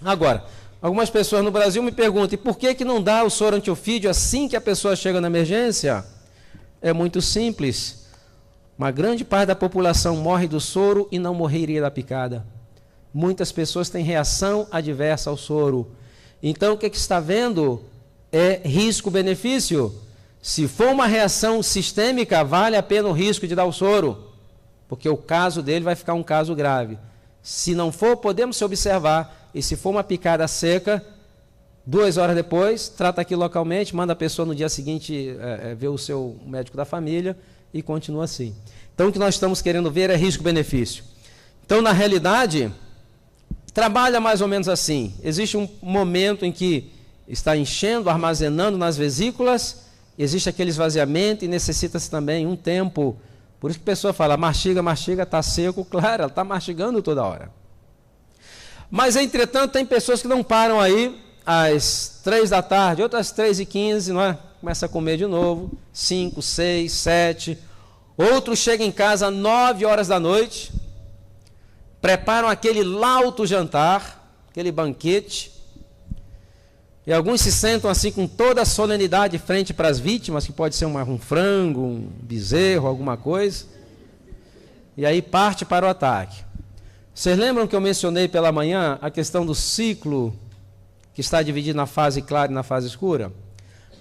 Agora, algumas pessoas no Brasil me perguntam, e por que não dá o soro antiofídio assim que a pessoa chega na emergência? É muito simples. Uma grande parte da população morre do soro e não morreria da picada. Muitas pessoas têm reação adversa ao soro. Então, o que está vendo é risco-benefício. Se for uma reação sistêmica, vale a pena o risco de dar o soro, porque o caso dele vai ficar um caso grave. Se não for, podemos se observar, e se for uma picada seca, 2 horas depois, trata aqui localmente, manda a pessoa no dia seguinte ver o seu médico da família, e continua assim. Então, o que nós estamos querendo ver é risco-benefício. Então, na realidade, trabalha mais ou menos assim. Existe um momento em que está enchendo, armazenando nas vesículas, existe aquele esvaziamento e necessita-se também um tempo. Por isso que a pessoa fala, mastiga, está seco. Claro, ela está mastigando toda hora. Mas, entretanto, tem pessoas que não param aí às 3 da tarde, outras 3h15, não é? Começa a comer de novo, 5, 6, 7. Outros chegam em casa às 9 horas da noite, preparam aquele lauto jantar, aquele banquete, e alguns se sentam assim com toda a solenidade frente para as vítimas, que pode ser um frango, um bezerro, alguma coisa, e aí parte para o ataque. Vocês lembram que eu mencionei pela manhã a questão do ciclo que está dividido na fase clara e na fase escura?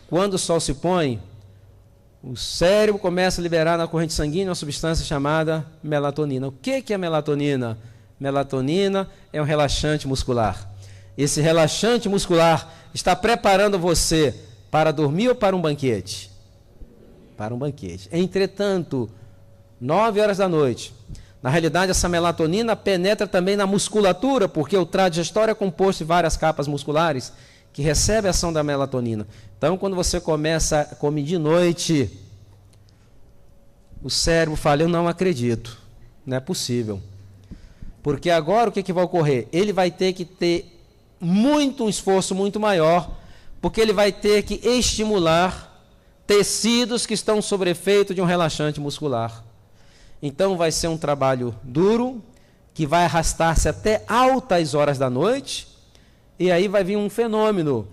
Quando o sol se põe, o cérebro começa a liberar na corrente sanguínea uma substância chamada melatonina. O que é melatonina? Melatonina é um relaxante muscular. Esse relaxante muscular está preparando você para dormir ou para um banquete? Para um banquete. Entretanto, 9 horas da noite, na realidade essa melatonina penetra também na musculatura, porque o trato digestório é composto de várias capas musculares que recebe a ação da melatonina. Então, quando você começa a comer de noite, o cérebro fala, eu não acredito, não é possível. Porque agora o que vai ocorrer? Ele vai ter que ter um esforço muito maior, porque ele vai ter que estimular tecidos que estão sob efeito de um relaxante muscular. Então, vai ser um trabalho duro, que vai arrastar-se até altas horas da noite, e aí vai vir um fenômeno.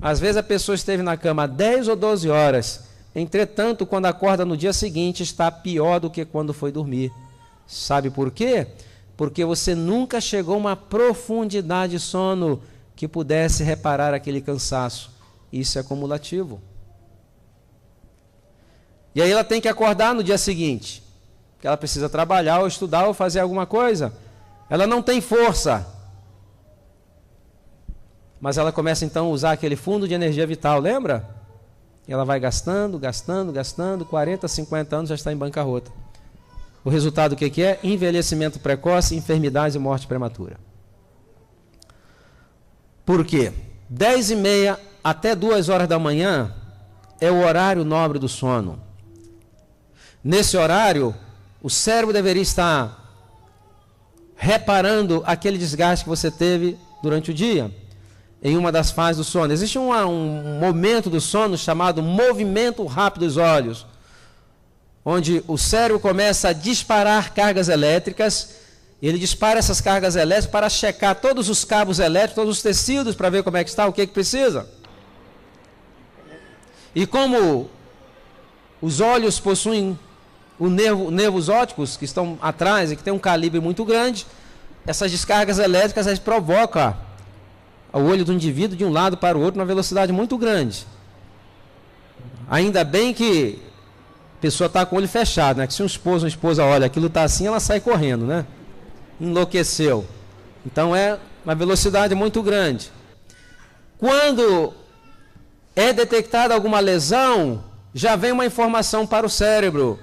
Às vezes a pessoa esteve na cama 10 ou 12 horas, entretanto, quando acorda no dia seguinte, está pior do que quando foi dormir. Sabe por quê? Porque você nunca chegou a uma profundidade de sono que pudesse reparar aquele cansaço. Isso é cumulativo. E aí ela tem que acordar no dia seguinte, porque ela precisa trabalhar ou estudar ou fazer alguma coisa. Ela não tem força. Mas ela começa então a usar aquele fundo de energia vital, lembra? E ela vai gastando, 40, 50 anos já está em bancarrota. O resultado o que é? Envelhecimento precoce, enfermidades e morte prematura. Por quê? 10h30 até 2 horas da manhã é o horário nobre do sono. Nesse horário, o cérebro deveria estar reparando aquele desgaste que você teve durante o dia, em uma das fases do sono. Existe um momento do sono chamado movimento rápido dos olhos, onde o cérebro começa a disparar cargas elétricas. Ele dispara essas cargas elétricas para checar todos os cabos elétricos, todos os tecidos, para ver como é que está, o que precisa. E como os olhos possuem nervos ópticos que estão atrás e que tem um calibre muito grande, essas descargas elétricas provocam o olho do indivíduo de um lado para o outro numa velocidade muito grande. Ainda bem que a pessoa está com o olho fechado, né? Que se um esposo ou uma esposa olha, aquilo está assim, ela sai correndo, né? Enlouqueceu. Então é uma velocidade muito grande. Quando é detectada alguma lesão, já vem uma informação para o cérebro.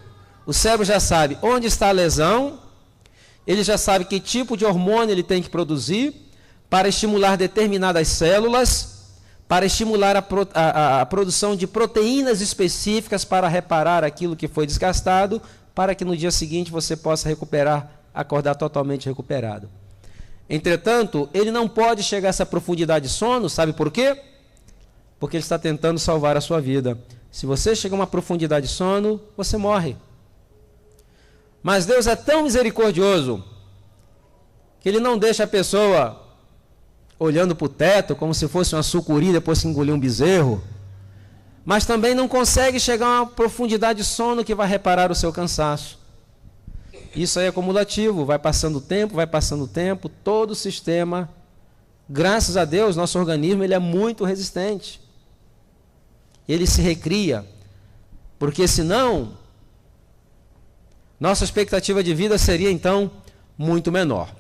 O cérebro já sabe onde está a lesão, ele já sabe que tipo de hormônio ele tem que produzir para estimular determinadas células, para estimular a produção de proteínas específicas para reparar aquilo que foi desgastado, para que no dia seguinte você possa recuperar, acordar totalmente recuperado. Entretanto, ele não pode chegar a essa profundidade de sono, sabe por quê? Porque ele está tentando salvar a sua vida. Se você chega a uma profundidade de sono, você morre. Mas Deus é tão misericordioso que Ele não deixa a pessoa olhando para o teto como se fosse uma sucuri depois que engoliu um bezerro, mas também não consegue chegar a uma profundidade de sono que vai reparar o seu cansaço. Isso aí é acumulativo, vai passando o tempo, todo o sistema, graças a Deus, nosso organismo ele é muito resistente. Ele se recria, porque senão nossa expectativa de vida seria então muito menor.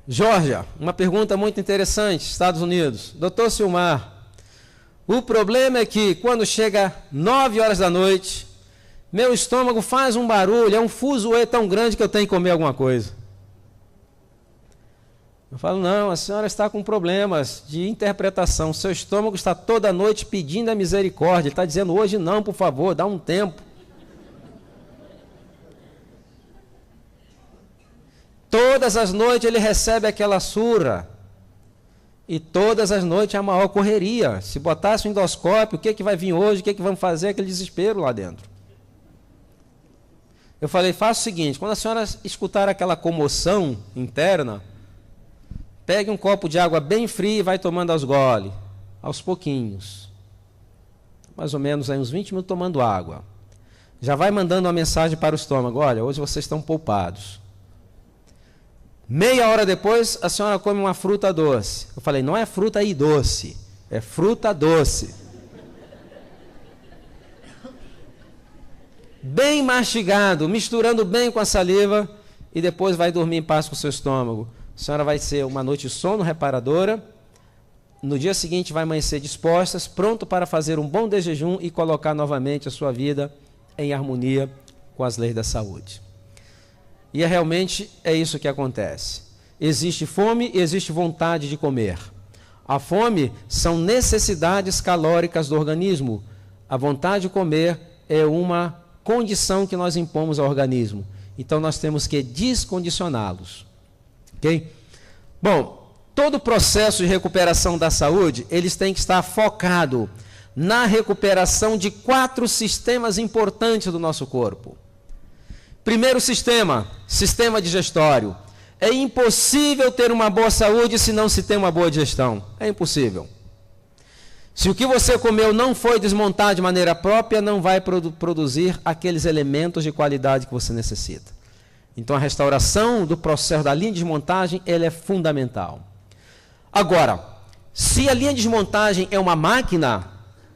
Geórgia, uma pergunta muito interessante, Estados Unidos. Doutor Silmar, o problema é que quando chega 9 horas da noite, meu estômago faz um barulho, é um fuzuê tão grande que eu tenho que comer alguma coisa. Eu falo, não, a senhora está com problemas de interpretação, seu estômago está toda noite pedindo a misericórdia, ele está dizendo, hoje não, por favor, dá um tempo. Todas as noites ele recebe aquela surra. E todas as noites é a maior correria. Se botasse um endoscópio, o que vai vir hoje, o que vamos fazer, aquele desespero lá dentro. Eu falei, faça o seguinte, quando a senhora escutar aquela comoção interna, pegue um copo de água bem fria e vai tomando aos goles, aos pouquinhos. Mais ou menos aí uns 20 minutos tomando água. Já vai mandando uma mensagem para o estômago, olha, hoje vocês estão poupados. Meia hora depois, a senhora come uma fruta doce. Eu falei, não é fruta aí doce, é fruta doce. Bem mastigado, misturando bem com a saliva, e depois vai dormir em paz com o seu estômago. A senhora vai ser uma noite de sono reparadora, no dia seguinte vai amanhecer dispostas, pronto para fazer um bom jejum e colocar novamente a sua vida em harmonia com as leis da saúde. E realmente é isso que acontece. Existe fome e existe vontade de comer. A fome são necessidades calóricas do organismo. A vontade de comer é uma condição que nós impomos ao organismo. Então nós temos que descondicioná-los. Ok? Bom, todo o processo de recuperação da saúde, eles têm que estar focado na recuperação de 4 sistemas importantes do nosso corpo. Primeiro sistema digestório. É impossível ter uma boa saúde se não se tem uma boa digestão. É impossível. Se o que você comeu não foi desmontado de maneira própria, não vai produzir aqueles elementos de qualidade que você necessita. Então a restauração do processo da linha de desmontagem, ela é fundamental. Agora, se a linha de desmontagem é uma máquina,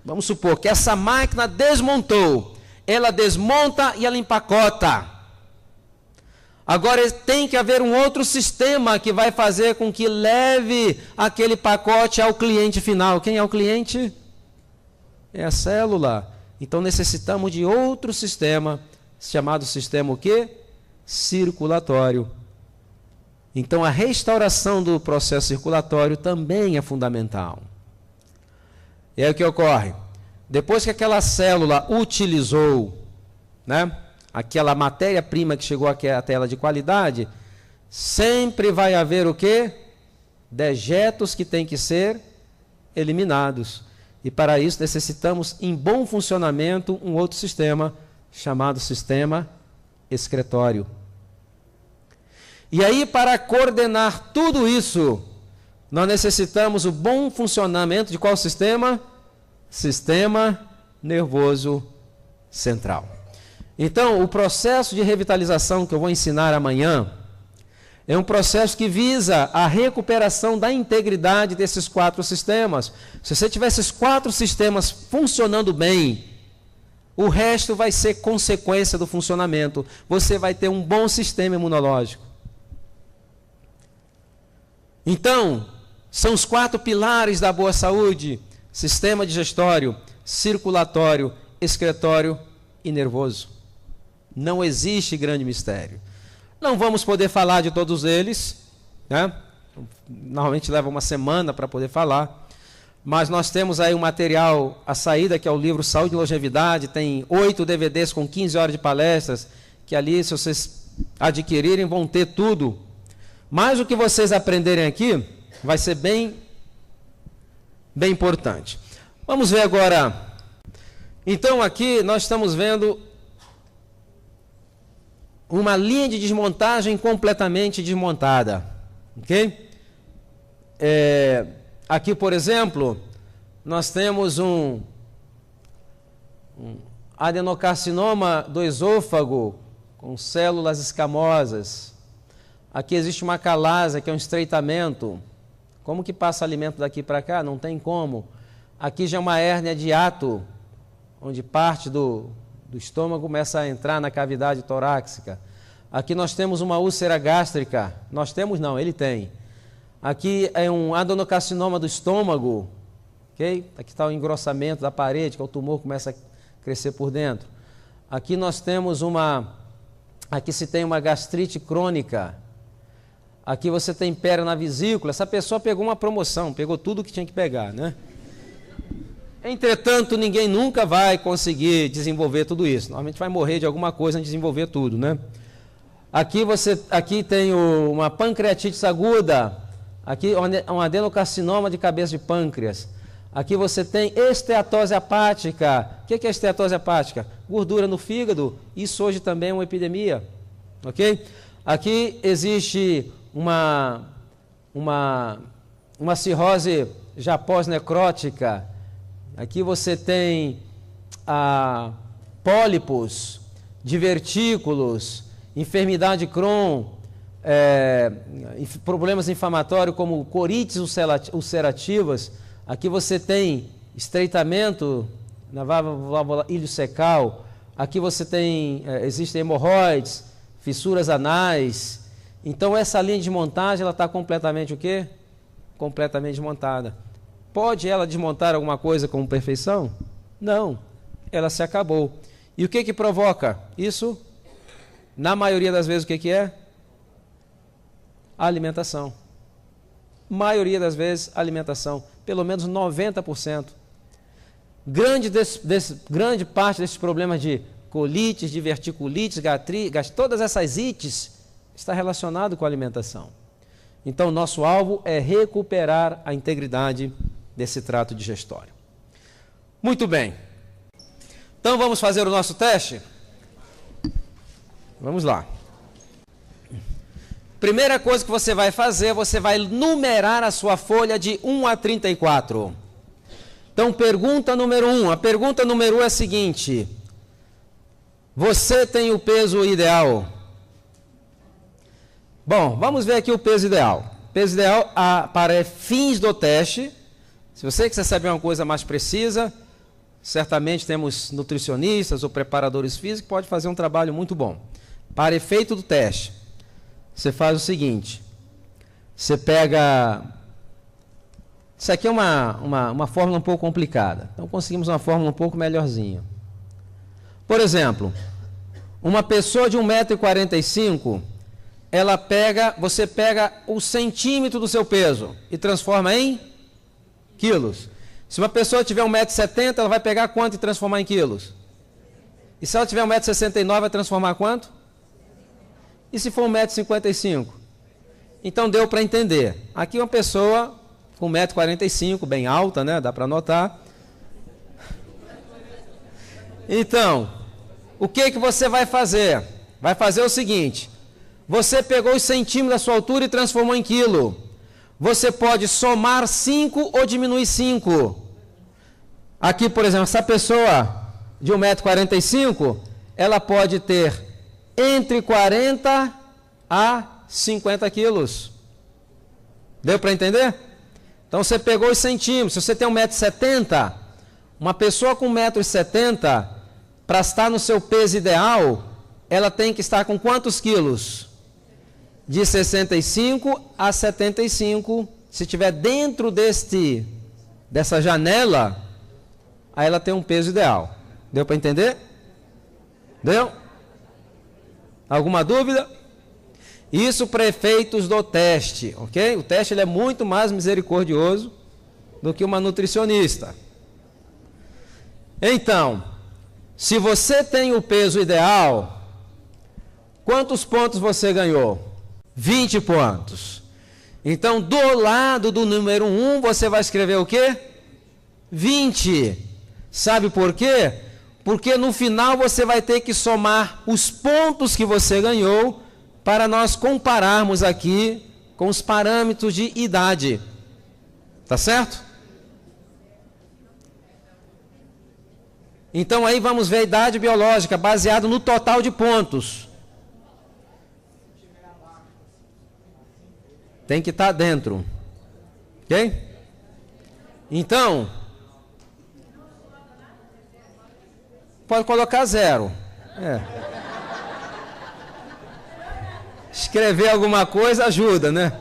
vamos supor que essa máquina desmontou, ela desmonta e ela empacota. Agora tem que haver um outro sistema que vai fazer com que leve aquele pacote ao cliente final. Quem é o cliente? É a célula. Então necessitamos de outro sistema, chamado sistema o quê? Circulatório. Então, a restauração do processo circulatório também é fundamental. E aí o que ocorre? Depois que aquela célula utilizou, né, aquela matéria-prima que chegou até ela de qualidade, sempre vai haver o quê? Dejetos que têm que ser eliminados. E para isso necessitamos, em bom funcionamento, um outro sistema chamado sistema excretório. E aí, para coordenar tudo isso, nós necessitamos o bom funcionamento de qual sistema? Sistema nervoso central. Então, o processo de revitalização que eu vou ensinar amanhã é um processo que visa a recuperação da integridade desses 4 sistemas. Se você tiver esses 4 sistemas funcionando bem, o resto vai ser consequência do funcionamento. Você vai ter um bom sistema imunológico. Então, são os 4 pilares da boa saúde: sistema digestório, circulatório, excretório e nervoso. Não existe grande mistério. Não vamos poder falar de todos eles, né? Normalmente leva uma semana para poder falar, mas nós temos aí um material, a saída, que é o livro Saúde e Longevidade, tem 8 DVDs com 15 horas de palestras, que ali, se vocês adquirirem, vão ter tudo. Mas o que vocês aprenderem aqui vai ser bem importante. Vamos ver agora. Então, aqui nós estamos vendo uma linha de desmontagem completamente desmontada. Ok? Aqui, por exemplo, nós temos um adenocarcinoma do esôfago com células escamosas. Aqui existe uma calase, que é um estreitamento. Como que passa alimento daqui para cá? Não tem como. Aqui já é uma hérnia de hiato, onde parte do estômago começa a entrar na cavidade torácica. Aqui nós temos uma úlcera gástrica. Nós temos não, ele tem. Aqui é um adenocarcinoma do estômago. Okay? Aqui está o engrossamento da parede, que é o tumor que começa a crescer por dentro. Aqui nós temos aqui se tem uma gastrite crônica. Aqui você tem pedra na vesícula. Essa pessoa pegou uma promoção, pegou tudo que tinha que pegar, né? Entretanto, ninguém nunca vai conseguir desenvolver tudo isso. Normalmente vai morrer de alguma coisa antes de desenvolver tudo, né? Aqui tem uma pancreatite aguda. Aqui um adenocarcinoma de cabeça de pâncreas. Aqui você tem esteatose hepática. O que é esteatose hepática? Gordura no fígado. Isso hoje também é uma epidemia. Ok? Aqui existe uma cirrose já pós-necrótica. Aqui você tem pólipos, divertículos, enfermidade Crohn, problemas inflamatórios como corites ulcerativas. Aqui você tem estreitamento na válvula iliocecal. Aqui você tem, existem hemorroides, fissuras anais. Então essa linha de montagem, ela está completamente o quê? Completamente desmontada. Pode ela desmontar alguma coisa com perfeição? Não, ela se acabou. E o que provoca isso? Na maioria das vezes o que é? A alimentação. Maioria das vezes alimentação, pelo menos 90%. Grande parte desses problemas de colites, diverticulites, gastrite, todas essas ites está relacionado com a alimentação. Então, nosso alvo é recuperar a integridade desse trato digestório. Muito bem. Então, vamos fazer o nosso teste? Vamos lá. Primeira coisa que você vai fazer, você vai numerar a sua folha de 1 a 34. Então, pergunta número 1. A pergunta número 1 é a seguinte: você tem o peso ideal? Bom, vamos ver aqui o peso ideal. Peso ideal para fins do teste. Se você quiser saber uma coisa mais precisa, certamente temos nutricionistas ou preparadores físicos que podem fazer um trabalho muito bom. Para efeito do teste, você faz o seguinte: você pega... Isso aqui é uma fórmula um pouco complicada. Então conseguimos uma fórmula um pouco melhorzinha. Por exemplo, uma pessoa de 1,45 m você pega o centímetro do seu peso e transforma em quilos. Se uma pessoa tiver 1,70 m, ela vai pegar quanto e transformar em quilos? E se ela tiver 1,69 m, vai transformar quanto? E se for 1,55 m? Então deu para entender. Aqui uma pessoa com 1,45 m, bem alta, né? Dá para notar. Então, o que você vai fazer? Vai fazer o seguinte: você pegou os centímetros da sua altura e transformou em quilo. Você pode somar 5 ou diminuir 5. Aqui, por exemplo, essa pessoa de 1,45 m, ela pode ter entre 40 a 50 quilos. Deu para entender? Então você pegou os centímetros. Se você tem 1,70 m, uma pessoa com 1,70 m, para estar no seu peso ideal, ela tem que estar com quantos quilos? De 65 a 75. Se estiver dentro dessa janela, aí ela tem um peso ideal. Deu para entender? Deu? Alguma dúvida? Isso para efeitos do teste, ok? O teste ele é muito mais misericordioso do que uma nutricionista. Então, se você tem o peso ideal, quantos pontos você ganhou? 20 pontos. Então, do lado do número 1, você vai escrever o quê? 20. Sabe por quê? Porque no final você vai ter que somar os pontos que você ganhou para nós compararmos aqui com os parâmetros de idade. Tá certo? Então aí vamos ver a idade biológica baseado no total de pontos. Tem que estar dentro. Ok? Então, pode colocar 0. Escrever alguma coisa ajuda, né?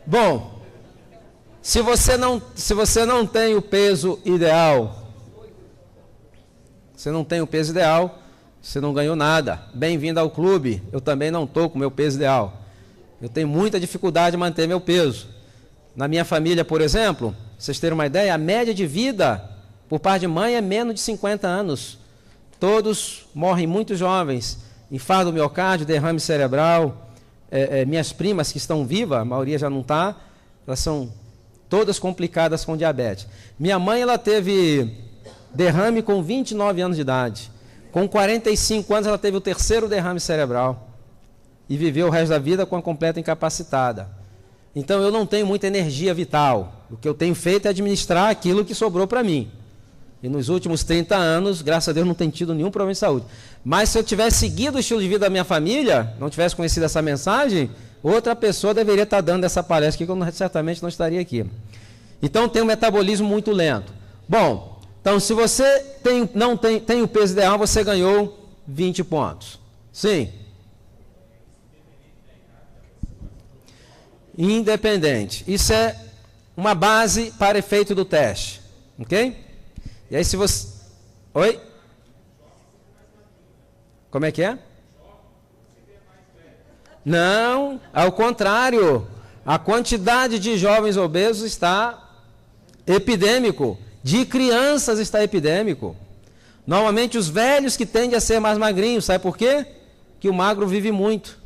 Bom, se você não tem o peso ideal, você não ganhou nada. Bem-vindo ao clube. Eu também não estou com o meu peso ideal. Eu tenho muita dificuldade de manter meu peso. Na minha família, por exemplo, pra vocês terem uma ideia, a média de vida por parte de mãe é menos de 50 anos. Todos morrem muito jovens. Infarto do miocárdio, derrame cerebral. Minhas primas que estão vivas, a maioria já não está, elas são todas complicadas com diabetes. Minha mãe, ela teve derrame com 29 anos de idade. Com 45 anos, ela teve o terceiro derrame cerebral. E viveu o resto da vida com a completa incapacitada. Então, eu não tenho muita energia vital. O que eu tenho feito é administrar aquilo que sobrou para mim. E nos últimos 30 anos, graças a Deus, não tenho tido nenhum problema de saúde. Mas se eu tivesse seguido o estilo de vida da minha família, não tivesse conhecido essa mensagem, outra pessoa deveria estar dando essa palestra aqui, que eu certamente não estaria aqui. Então, tem um metabolismo muito lento. Bom, então, se você tem o peso ideal, você ganhou 20 pontos. Sim. Independente. Isso é uma base para efeito do teste. Ok? E aí se você... Oi? Como é que é? Não, ao contrário. A quantidade de jovens obesos está epidêmico. De crianças está epidêmico. Normalmente os velhos que tendem a ser mais magrinhos. Sabe por quê? Que o magro vive muito.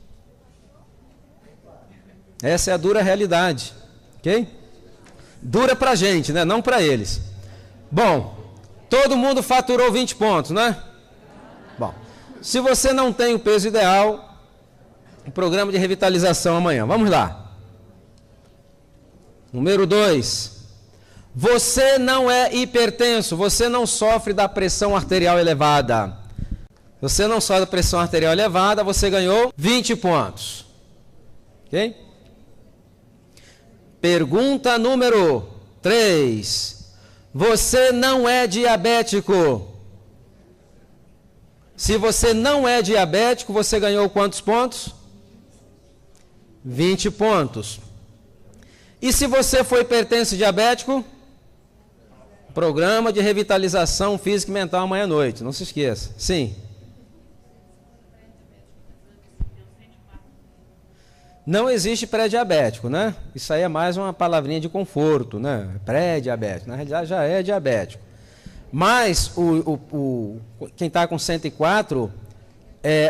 Essa é a dura realidade. Ok? Dura pra gente, né? Não para eles. Bom, todo mundo faturou 20 pontos, né? Bom, se você não tem o peso ideal, o programa de revitalização amanhã. Vamos lá. Número 2. Você não é hipertenso, você não sofre da pressão arterial elevada. Você não sofre da pressão arterial elevada, você ganhou 20 pontos. Ok? Pergunta número 3. Você não é diabético. Se você não é diabético, você ganhou quantos pontos? 20 pontos. E se você for hipertenso e diabético? Programa de revitalização física e mental amanhã à noite. Não se esqueça. Sim. Não existe pré-diabético, né? Isso aí é mais uma palavrinha de conforto, né? Pré-diabético, na realidade já é diabético. Mas quem está com 104,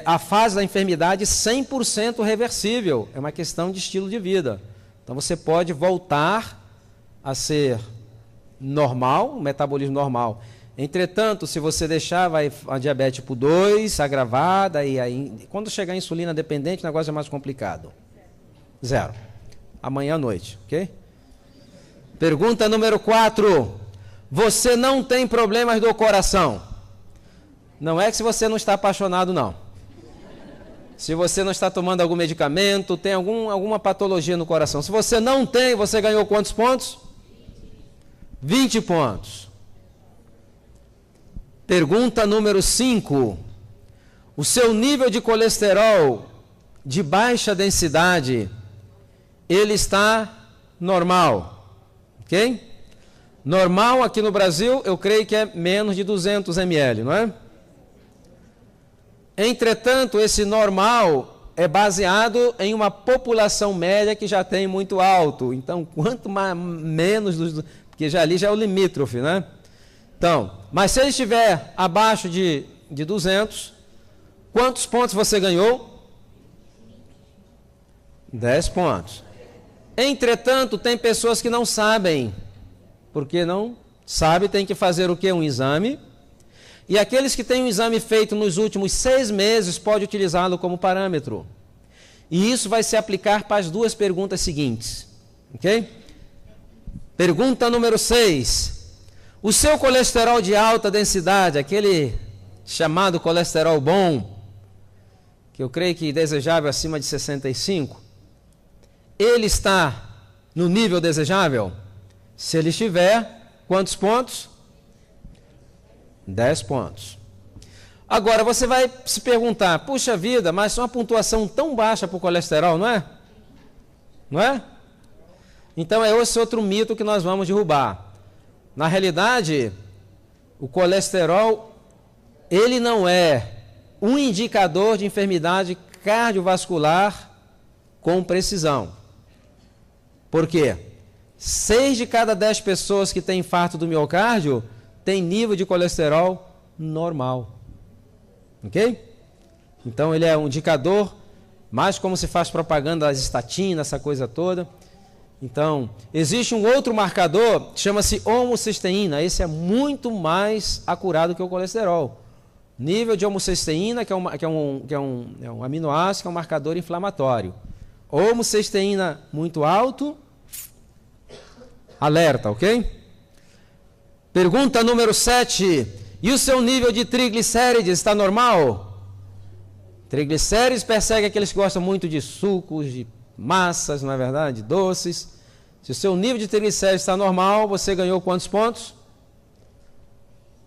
a fase da enfermidade 100% reversível. É uma questão de estilo de vida. Então você pode voltar a ser normal, um metabolismo normal. Entretanto, se você deixar, vai a diabetes tipo 2, agravada, e aí, quando chegar a insulina dependente, o negócio é mais complicado. 0. Amanhã à noite, ok? Pergunta número 4. Você não tem problemas do coração? Não é que se você não está apaixonado, não. Se você não está tomando algum medicamento, tem alguma patologia no coração. Se você não tem, você ganhou quantos pontos? 20 pontos. Pergunta número 5. O seu nível de colesterol de baixa densidade, ele está normal, ok? Normal aqui no Brasil, eu creio que é menos de 200 ml, não é? Entretanto, esse normal é baseado em uma população média que já tem muito alto. Então, quanto menos, porque já ali já é o limítrofe, né? Então, mas se ele estiver abaixo de 200, quantos pontos você ganhou? 10 pontos. Entretanto, tem pessoas que não sabem. Porque não sabe, tem que fazer o quê? Um exame. E aqueles que têm um exame feito nos últimos 6 meses, pode utilizá-lo como parâmetro. E isso vai se aplicar para as 2 perguntas seguintes. Ok? Pergunta número 6. O seu colesterol de alta densidade, aquele chamado colesterol bom, que eu creio que desejável acima de 65, ele está no nível desejável? Se ele estiver, quantos pontos? 10 pontos. Agora, você vai se perguntar, puxa vida, mas uma pontuação tão baixa para o colesterol, não é? Não é? Então, é esse outro mito que nós vamos derrubar. Na realidade, o colesterol, ele não é um indicador de enfermidade cardiovascular com precisão. Por quê? 6 de cada 10 pessoas que têm infarto do miocárdio têm nível de colesterol normal. Ok? Então ele é um indicador, mais como se faz propaganda das estatinas, essa coisa toda. Então, existe um outro marcador que chama-se homocisteína. Esse é muito mais acurado que o colesterol. Nível de homocisteína, que é um aminoácido, que é um marcador inflamatório. Homocisteína muito alto, alerta, ok? Pergunta número 7. E o seu nível de triglicérides está normal? Triglicérides persegue aqueles que gostam muito de sucos, de massas, não é verdade? De doces. Se o seu nível de triglicérides está normal, você ganhou quantos pontos?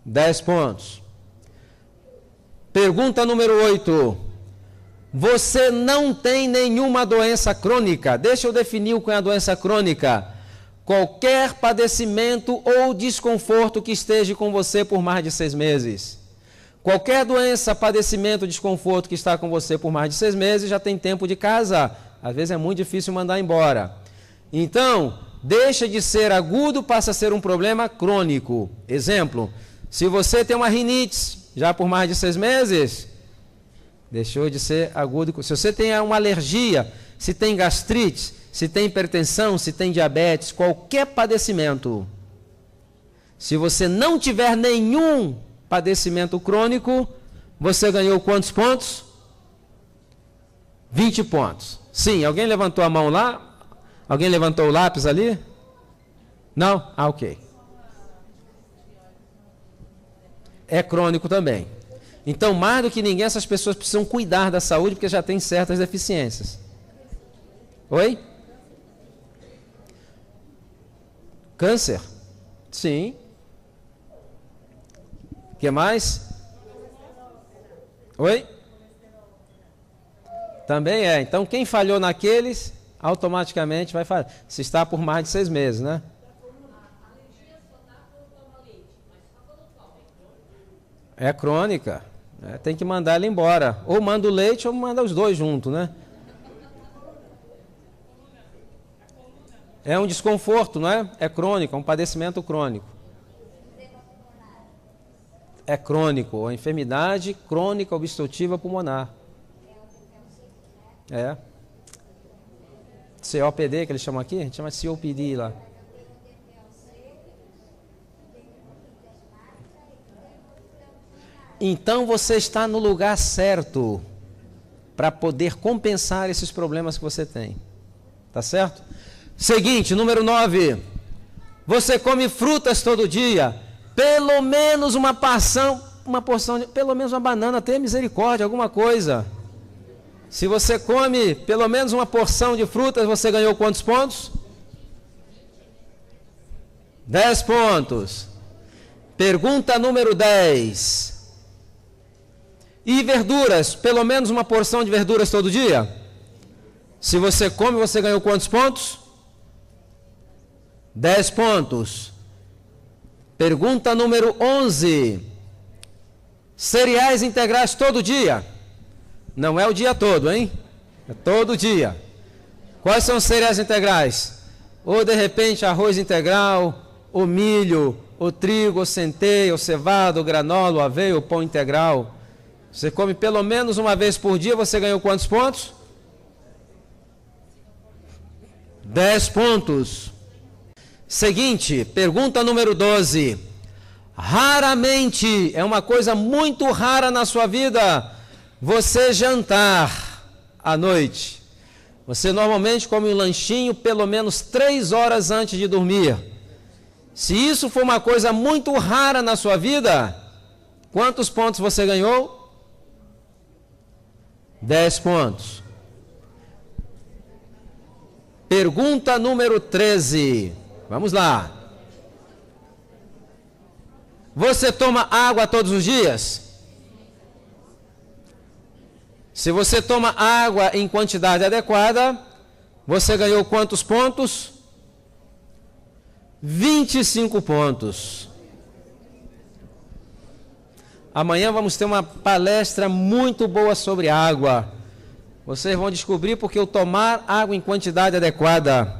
10 pontos. Pergunta número 8. Você não tem nenhuma doença crônica. Deixa eu definir o que é a doença crônica. Qualquer padecimento ou desconforto que esteja com você por mais de 6 meses. Qualquer doença, padecimento, desconforto que está com você por mais de 6 meses, já tem tempo de casa. Às vezes é muito difícil mandar embora. Então, deixa de ser agudo, passa a ser um problema crônico. Exemplo, se você tem uma rinite já por mais de 6 meses, deixou de ser agudo. Se você tem uma alergia, se tem gastrite, se tem hipertensão, se tem diabetes, qualquer padecimento, se você não tiver nenhum padecimento crônico, você ganhou quantos pontos? 20 pontos. Sim, alguém levantou a mão lá? Alguém levantou o lápis ali? Não? Ah, ok. É crônico também. Então, mais do que ninguém, essas pessoas precisam cuidar da saúde porque já têm certas deficiências. Oi? Câncer? Sim. O que mais? Oi? Também é. Então, quem falhou naqueles, automaticamente vai falhar. Se está por mais de 6 meses, né? É crônica. Tem que mandar ela embora. Ou manda o leite ou manda os dois juntos, né? É um desconforto, não é? É crônico, é um padecimento crônico. É crônico, a enfermidade crônica obstrutiva pulmonar. É. COPD, que eles chamam aqui? A gente chama de COPD lá. Então você está no lugar certo para poder compensar esses problemas que você tem. Tá certo? Seguinte, número 9. Você come frutas todo dia. Pelo menos uma porção, pelo menos uma banana, tenha misericórdia, alguma coisa. Se você come pelo menos uma porção de frutas, você ganhou quantos pontos? 10 pontos. Pergunta número 10. E verduras, pelo menos uma porção de verduras todo dia? Se você come, você ganhou quantos pontos? 10 pontos. Pergunta número 11. Cereais integrais todo dia? Não é o dia todo, hein? É todo dia. Quais são os cereais integrais? Ou de repente arroz integral, ou milho, ou trigo, ou centeio, ou cevada, ou granola, ou aveia, ou pão integral. Você come pelo menos uma vez por dia, você ganhou quantos pontos? 10 pontos. Seguinte, pergunta número 12. Raramente, é uma coisa muito rara na sua vida, você jantar à noite. Você normalmente come um lanchinho pelo menos 3 horas antes de dormir. Se isso for uma coisa muito rara na sua vida, quantos pontos você ganhou? 10 pontos. Pergunta número 13. Vamos lá. Você toma água todos os dias? Se você toma água em quantidade adequada, você ganhou quantos pontos? 25 pontos. Amanhã vamos ter uma palestra muito boa sobre água. Vocês vão descobrir porque o tomar água em quantidade adequada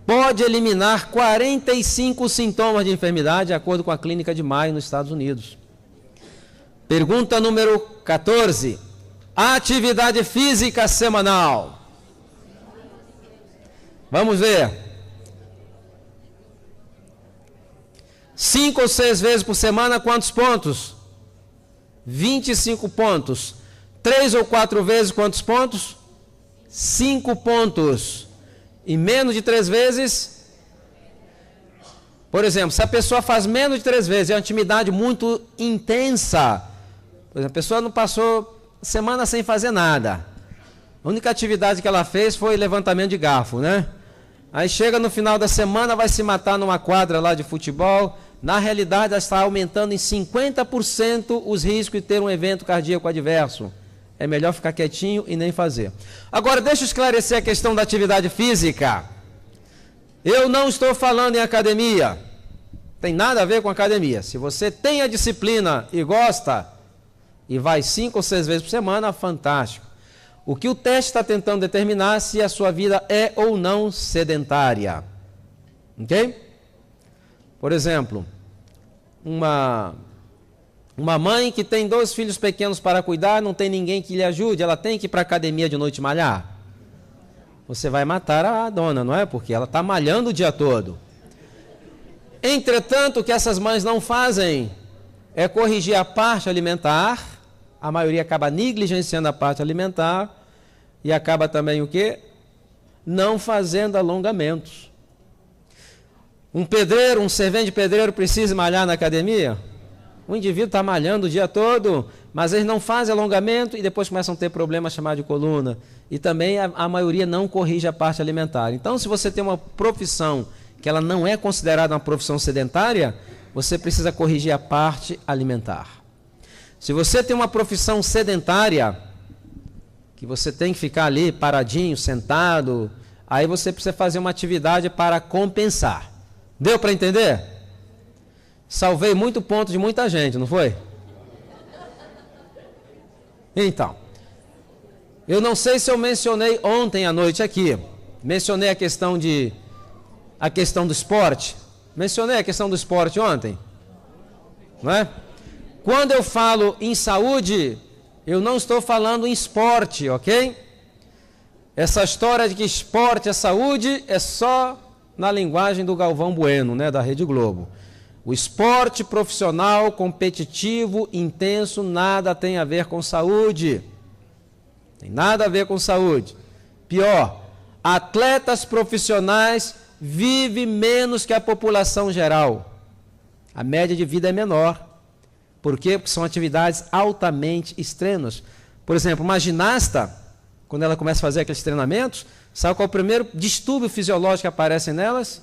pode eliminar 45 sintomas de enfermidade, de acordo com a Clínica de Mayo nos Estados Unidos. Pergunta número 14. Atividade física semanal. Vamos ver. 5 ou 6 vezes por semana, quantos pontos? 25 pontos. 3 ou 4 vezes, quantos pontos? 5 pontos. E menos de 3 vezes? Por exemplo, se a pessoa faz menos de 3 vezes, é uma atividade muito intensa. Por exemplo, a pessoa não passou semana sem fazer nada. A única atividade que ela fez foi levantamento de garfo, né? Aí chega no final da semana, vai se matar numa quadra lá de futebol. Na realidade, ela está aumentando em 50% os riscos de ter um evento cardíaco adverso. É melhor ficar quietinho e nem fazer. Agora, deixa eu esclarecer a questão da atividade física. Eu não estou falando em academia. Tem nada a ver com academia. Se você tem a disciplina e gosta, e vai 5 ou 6 vezes por semana, fantástico. O que o teste está tentando determinar é se a sua vida é ou não sedentária. Ok? Por exemplo, uma mãe que tem 2 filhos pequenos para cuidar, não tem ninguém que lhe ajude, ela tem que ir para a academia de noite malhar. Você vai matar a dona, não é? Porque ela está malhando o dia todo. Entretanto, o que essas mães não fazem é corrigir a parte alimentar. A maioria acaba negligenciando a parte alimentar e acaba também o quê? Não fazendo alongamentos. Um pedreiro, um servente de pedreiro precisa malhar na academia? O indivíduo está malhando o dia todo, mas eles não fazem alongamento e depois começam a ter problemas chamados de coluna. E também a maioria não corrige a parte alimentar. Então, se você tem uma profissão que ela não é considerada uma profissão sedentária, você precisa corrigir a parte alimentar. Se você tem uma profissão sedentária, que você tem que ficar ali paradinho, sentado, aí você precisa fazer uma atividade para compensar. Deu para entender? Salvei muito ponto de muita gente, não foi? Então, eu não sei se eu mencionei ontem à noite aqui, mencionei a questão de a questão do esporte? Mencionei a questão do esporte ontem, não é? Quando eu falo em saúde, eu não estou falando em esporte, ok? Essa história de que esporte é saúde é só na linguagem do Galvão Bueno, né, da Rede Globo. O esporte profissional, competitivo, intenso, nada tem a ver com saúde. Tem nada a ver com saúde. Pior, atletas profissionais vivem menos que a população geral. A média de vida é menor. Por quê? Porque são atividades altamente extremas. Por exemplo, uma ginasta, quando ela começa a fazer aqueles treinamentos, sabe qual é o primeiro distúrbio fisiológico que aparece nelas?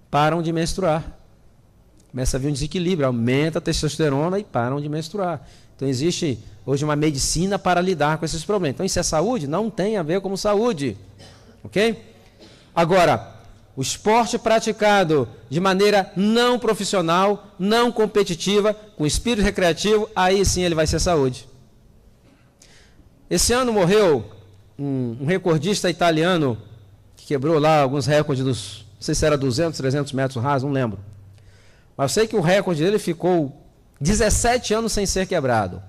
Param de menstruar. Começa a vir um desequilíbrio, aumenta a testosterona e param de menstruar. Então existe hoje uma medicina para lidar com esses problemas. Então isso é saúde? Não tem a ver com saúde. Ok? Agora, o esporte praticado de maneira não profissional, não competitiva, com espírito recreativo, aí sim ele vai ser saúde. Esse ano morreu um recordista italiano que quebrou lá alguns recordes dos, não sei se era 200, 300 metros rasos, não lembro. Mas eu sei que o recorde dele ficou 17 anos sem ser quebrado.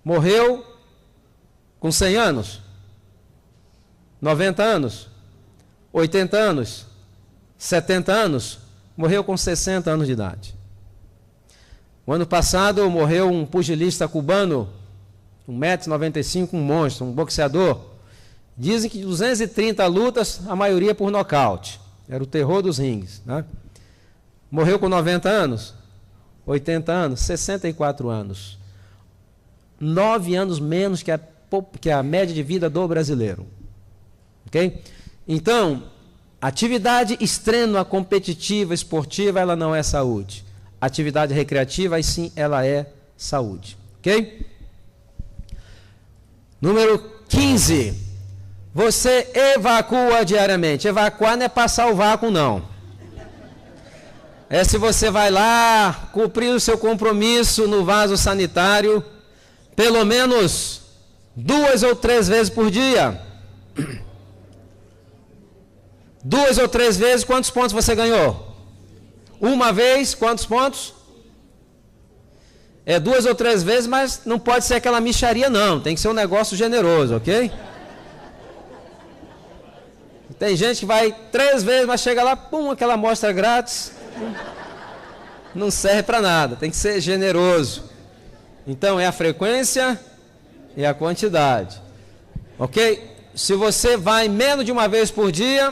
Morreu com 100 anos, 90 anos, 80 anos, 70 anos, morreu com 60 anos de idade. O ano passado morreu um pugilista cubano, 1,95 m, um monstro, um boxeador. Dizem que de 230 lutas, a maioria por nocaute. Era o terror dos rings, né? Morreu com 90 anos, 80 anos, 64 anos. 9 anos menos que a média de vida do brasileiro. Ok? Então, atividade extrema, competitiva, esportiva, ela não é saúde. Atividade recreativa, aí sim, ela é saúde. Ok? Número 15. Você evacua diariamente. Evacuar não é passar o vácuo, não. É se você vai lá cumprir o seu compromisso no vaso sanitário, pelo menos 2 ou 3 vezes por dia. 2 ou 3 vezes, quantos pontos você ganhou? Uma vez, quantos pontos? É 2 ou 3 vezes, mas não pode ser aquela mixaria, não. Tem que ser um negócio generoso, ok? Tem gente que vai 3 vezes, mas chega lá, pum, aquela amostra grátis. Não serve para nada, tem que ser generoso. Então é a frequência e a quantidade. Ok? Se você vai menos de uma vez por dia,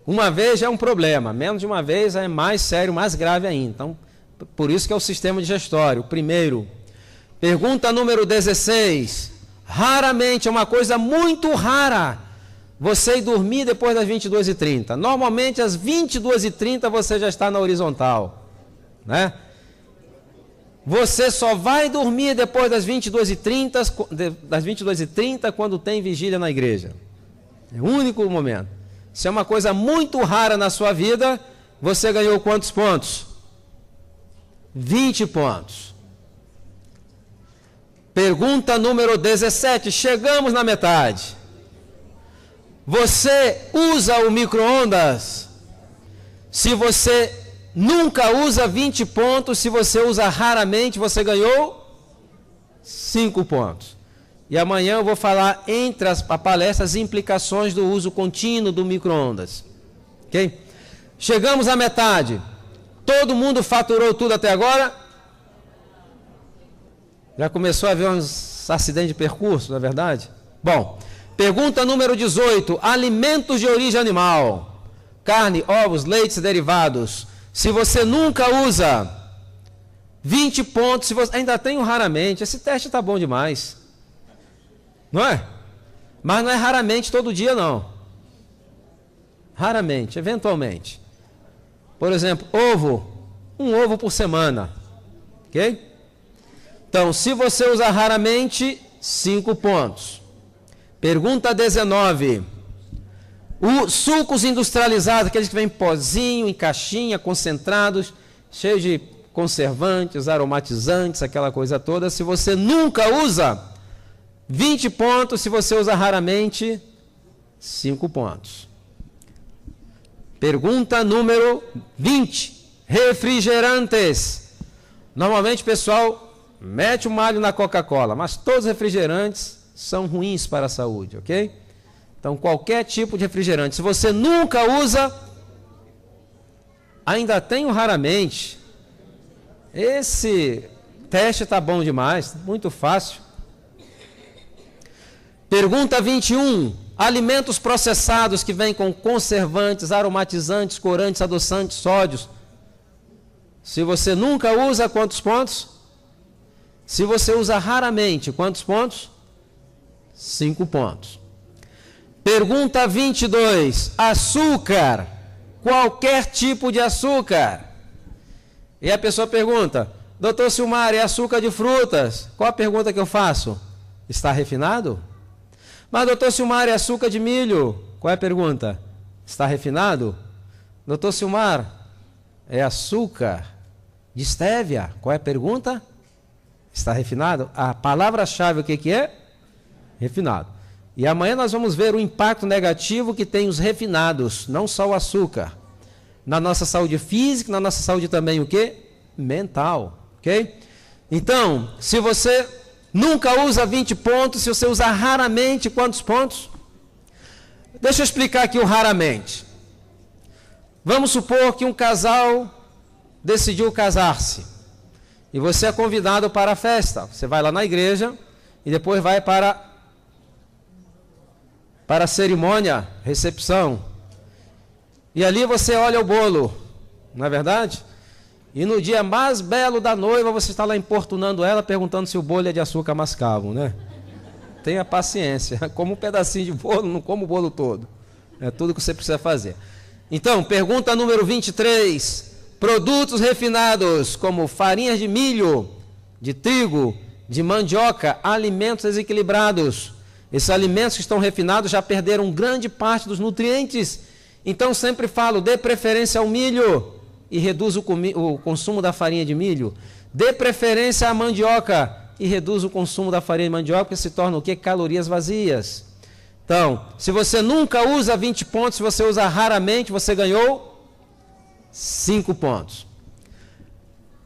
uma vez já é um problema. Menos de uma vez é mais sério, mais grave ainda. Então, por isso que é o sistema digestório. Primeiro, pergunta número 16. Raramente, é uma coisa muito rara, você ir dormir depois das 22h30. Normalmente, às 22h30, você já está na horizontal. Né? Você só vai dormir depois das 22h30 quando tem vigília na igreja. É o único momento. Se é uma coisa muito rara na sua vida, você ganhou quantos pontos? 20 pontos. Pergunta número 17. Chegamos na metade. Você usa o micro-ondas? Se você nunca usa, 20 pontos. Se você usa raramente, você ganhou 5 pontos. E amanhã eu vou falar entre a palestra as implicações do uso contínuo do micro-ondas. Ok? Chegamos à metade. Todo mundo faturou tudo até agora? Já começou a haver uns acidentes de percurso, não é verdade? Bom, pergunta número 18. Alimentos de origem animal. Carne, ovos, leites e derivados. Se você nunca usa, 20 pontos. Se você ainda tem um raramente. Esse teste está bom demais. Não é? Mas não é raramente todo dia, não. Raramente, eventualmente. Por exemplo, ovo. Um ovo por semana. Ok? Então, se você usar raramente, 5 pontos. Pergunta 19. Os sucos industrializados, aqueles que vêm em pozinho, em caixinha, concentrados, cheios de conservantes, aromatizantes, aquela coisa toda. Se você nunca usa, 20 pontos. Se você usa raramente, 5 pontos. Pergunta número 20. Refrigerantes. Normalmente o pessoal mete o malho na Coca-Cola, mas todos os refrigerantes são ruins para a saúde, ok? Então, qualquer tipo de refrigerante, se você nunca usa, ainda tem o raramente. Esse teste está bom demais, muito fácil. Pergunta 21. Alimentos processados que vêm com conservantes, aromatizantes, corantes, adoçantes, sódios. Se você nunca usa, quantos pontos? Se você usa raramente, quantos pontos? 5 pontos. Pergunta 22. Açúcar. Qualquer tipo de açúcar. E a pessoa pergunta: doutor Silmar, é açúcar de frutas? Qual a pergunta que eu faço? Está refinado? Mas, doutor Silmar, é açúcar de milho? Qual é a pergunta? Está refinado? Doutor Silmar, é açúcar de estévia? Qual é a pergunta? Está refinado? A palavra-chave o que é? Refinado. E amanhã nós vamos ver o impacto negativo que tem os refinados, não só o açúcar. Na nossa saúde física, na nossa saúde também o quê? Mental, ok? Então, se você nunca usa 20 pontos, se você usa raramente, quantos pontos? Deixa eu explicar aqui o raramente. Vamos supor que um casal decidiu casar-se. E você é convidado para a festa. Você vai lá na igreja e depois vai para a cerimônia, recepção. E ali você olha o bolo, não é verdade? E no dia mais belo da noiva, você está lá importunando ela, perguntando se o bolo é de açúcar mascavo, né? Tenha paciência, como um pedacinho de bolo, não como o bolo todo. É tudo que você precisa fazer. Então, pergunta número 23. Produtos refinados, como farinhas de milho, de trigo, de mandioca, alimentos desequilibrados. Esses alimentos que estão refinados já perderam grande parte dos nutrientes. Então, sempre falo, dê preferência ao milho e reduz o consumo da farinha de milho. Dê preferência à mandioca e reduz o consumo da farinha de mandioca, porque se torna o quê? Calorias vazias. Então, se você nunca usa 20 pontos, se você usa raramente, você ganhou 5 pontos.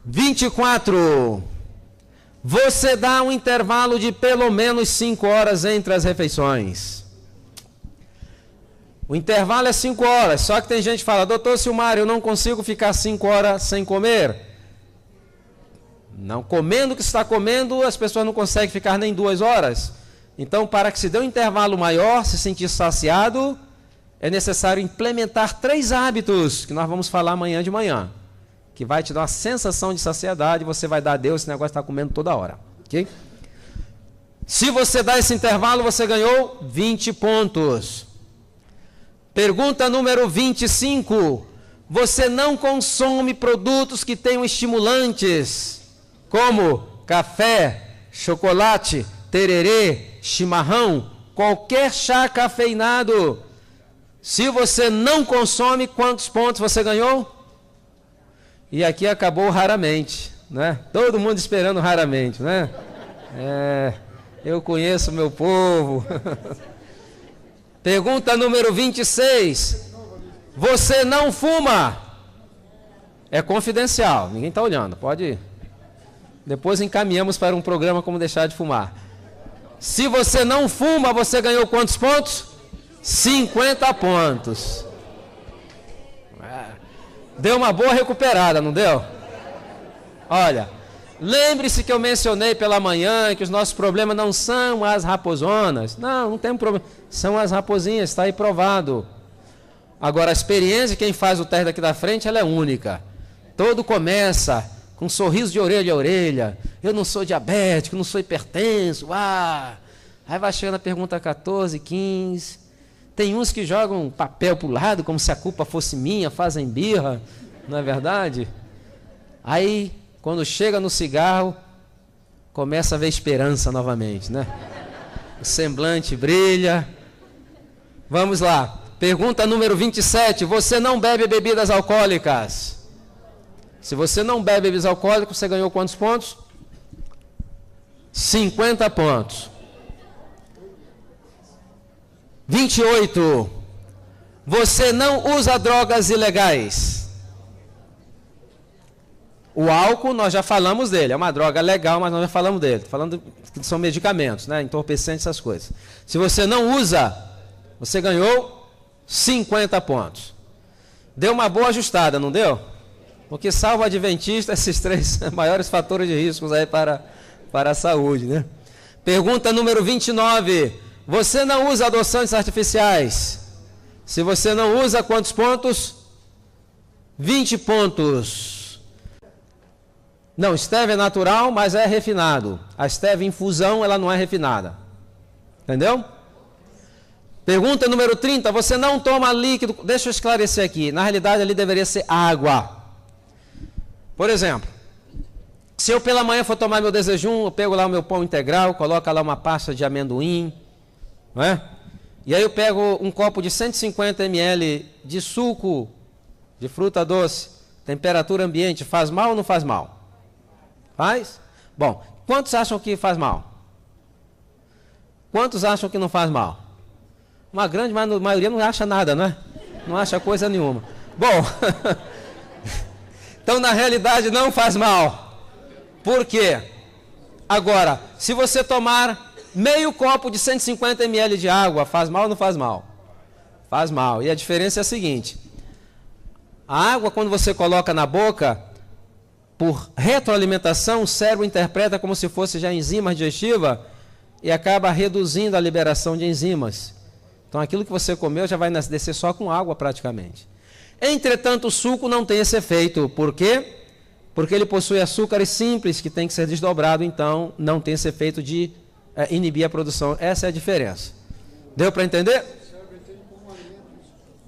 24. Você dá um intervalo de pelo menos 5 horas entre as refeições. O intervalo é 5 horas, só que tem gente que fala: doutor Silmar, eu não consigo ficar 5 horas sem comer. Não comendo o que está comendo, as pessoas não conseguem ficar nem 2 horas. Então, para que se dê um intervalo maior, se sentir saciado, é necessário implementar 3 hábitos, que nós vamos falar amanhã de manhã, que vai te dar uma sensação de saciedade, você vai dar a Deus esse negócio de estar comendo toda hora. Ok? Se você dá esse intervalo, você ganhou 20 pontos. Pergunta número 25. Você não consome produtos que tenham estimulantes, como café, chocolate, tererê, chimarrão, qualquer chá cafeinado. Se você não consome, quantos pontos você ganhou? E aqui acabou raramente, né? Todo mundo esperando raramente, né? Eu conheço meu povo. Pergunta número 26. Você não fuma? É confidencial, ninguém está olhando, pode ir. Depois encaminhamos para um programa como deixar de fumar. Se você não fuma, você ganhou quantos pontos? 50 pontos. Deu uma boa recuperada, não deu? Olha, lembre-se que eu mencionei pela manhã que os nossos problemas não são as raposonas. Não tem problema. São as raposinhas, está aí provado. Agora, a experiência, quem faz o teste aqui da frente, ela é única. Todo começa com um sorriso de orelha a orelha. Eu não sou diabético, não sou hipertenso. Aí vai chegando a pergunta 14, 15. Tem uns que jogam papel para o lado, como se a culpa fosse minha, fazem birra, não é verdade? Aí, quando chega no cigarro, começa a ver esperança novamente, né? O semblante brilha. Vamos lá. Pergunta número 27. Você não bebe bebidas alcoólicas? Se você não bebe bebidas alcoólicas, você ganhou quantos pontos? 50 pontos. 28. Você não usa drogas ilegais. O álcool, nós já falamos dele. É uma droga legal, mas nós já falamos dele. Falando que são medicamentos, né? Entorpecentes, essas coisas. Se você não usa, você ganhou 50 pontos. Deu uma boa ajustada, não deu? Porque salvo adventista, esses 3 maiores fatores de riscos aí para a saúde, né? Pergunta número 29. Você não usa adoçantes artificiais? Se você não usa, quantos pontos? 20 pontos. Não, stevia é natural, mas é refinado. A stevia infusão, ela não é refinada. Entendeu? Pergunta número 30. Você não toma líquido... Deixa eu esclarecer aqui. Na realidade, ali deveria ser água. Por exemplo, se eu pela manhã for tomar meu desejum, eu pego lá o meu pão integral, coloco lá uma pasta de amendoim, não é? E aí eu pego um copo de 150 ml de suco de fruta doce, temperatura ambiente, faz mal ou não faz mal? Faz? Bom, quantos acham que faz mal? Quantos acham que não faz mal? Uma grande maioria não acha nada, não é? Não acha coisa nenhuma. Bom, então na realidade não faz mal. Por quê? Agora, se você tomar meio copo de 150 ml de água, faz mal ou não faz mal? Faz mal. E a diferença é a seguinte: a água, quando você coloca na boca, por retroalimentação, o cérebro interpreta como se fosse já enzima digestiva e acaba reduzindo a liberação de enzimas. Então aquilo que você comeu já vai descer só com água praticamente. Entretanto, o suco não tem esse efeito. Por quê? Porque ele possui açúcares simples que tem que ser desdobrado, então não tem esse efeito de inibir a produção. Essa é a diferença. Deu para entender?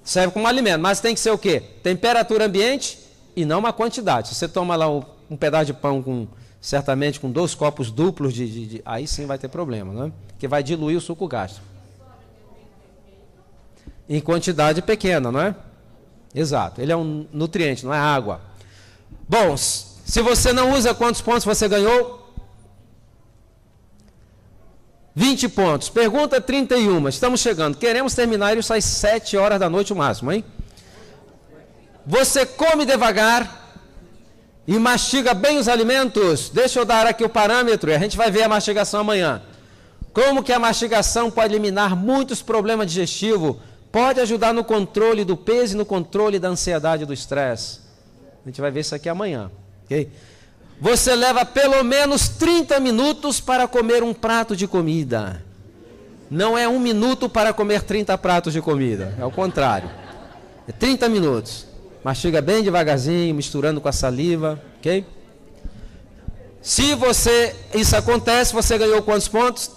Serve como alimento, mas tem que ser o quê? Temperatura ambiente e não uma quantidade. Se você toma lá um pedaço de pão certamente com 2 copos duplos aí sim vai ter problema, né? Que vai diluir o suco gástrico. Em quantidade pequena, não é? Exato. Ele é um nutriente, não é água. Bom, se você não usa, quantos pontos você ganhou? 20 pontos. Pergunta 31. Estamos chegando. Queremos terminar isso às 7 horas da noite o máximo, hein? Você come devagar e mastiga bem os alimentos? Deixa eu dar aqui o parâmetro e a gente vai ver a mastigação amanhã. Como que a mastigação pode eliminar muitos problemas digestivos? Pode ajudar no controle do peso e no controle da ansiedade e do estresse. A gente vai ver isso aqui amanhã. Okay? Você leva pelo menos 30 minutos para comer um prato de comida. Não é 1 minuto para comer 30 pratos de comida. É o contrário. É 30 minutos. Mastiga bem devagarzinho, misturando com a saliva. Ok? Se isso acontece, você ganhou quantos pontos?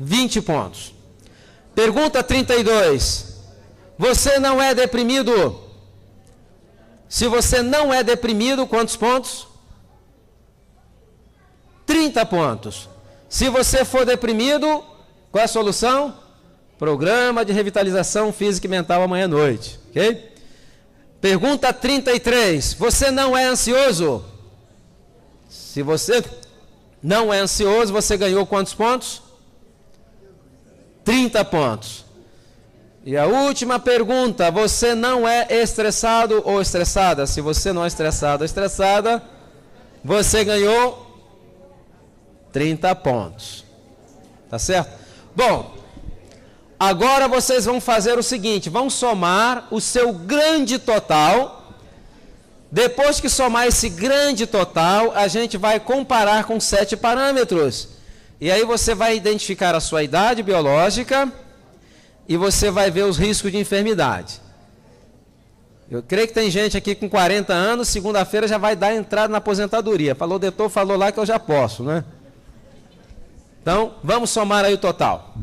20 pontos. Pergunta 32. Você não é deprimido? Se você não é deprimido, quantos pontos? 30 pontos. Se você for deprimido, qual é a solução? Programa de revitalização física e mental amanhã à noite. Ok? Pergunta 33. Você não é ansioso? Se você não é ansioso, você ganhou quantos pontos? 30 pontos. E a última pergunta, você não é estressado ou estressada? Se você não é estressado ou estressada, você ganhou 30 pontos. Tá certo? Bom, agora vocês vão fazer o seguinte, vão somar o seu grande total. Depois que somar esse grande total, a gente vai comparar com 7 parâmetros. E aí você vai identificar a sua idade biológica e você vai ver os riscos de enfermidade. Eu creio que tem gente aqui com 40 anos, segunda-feira já vai dar entrada na aposentadoria. Falou, o doutor falou lá que eu já posso, né? Então, vamos somar aí o total.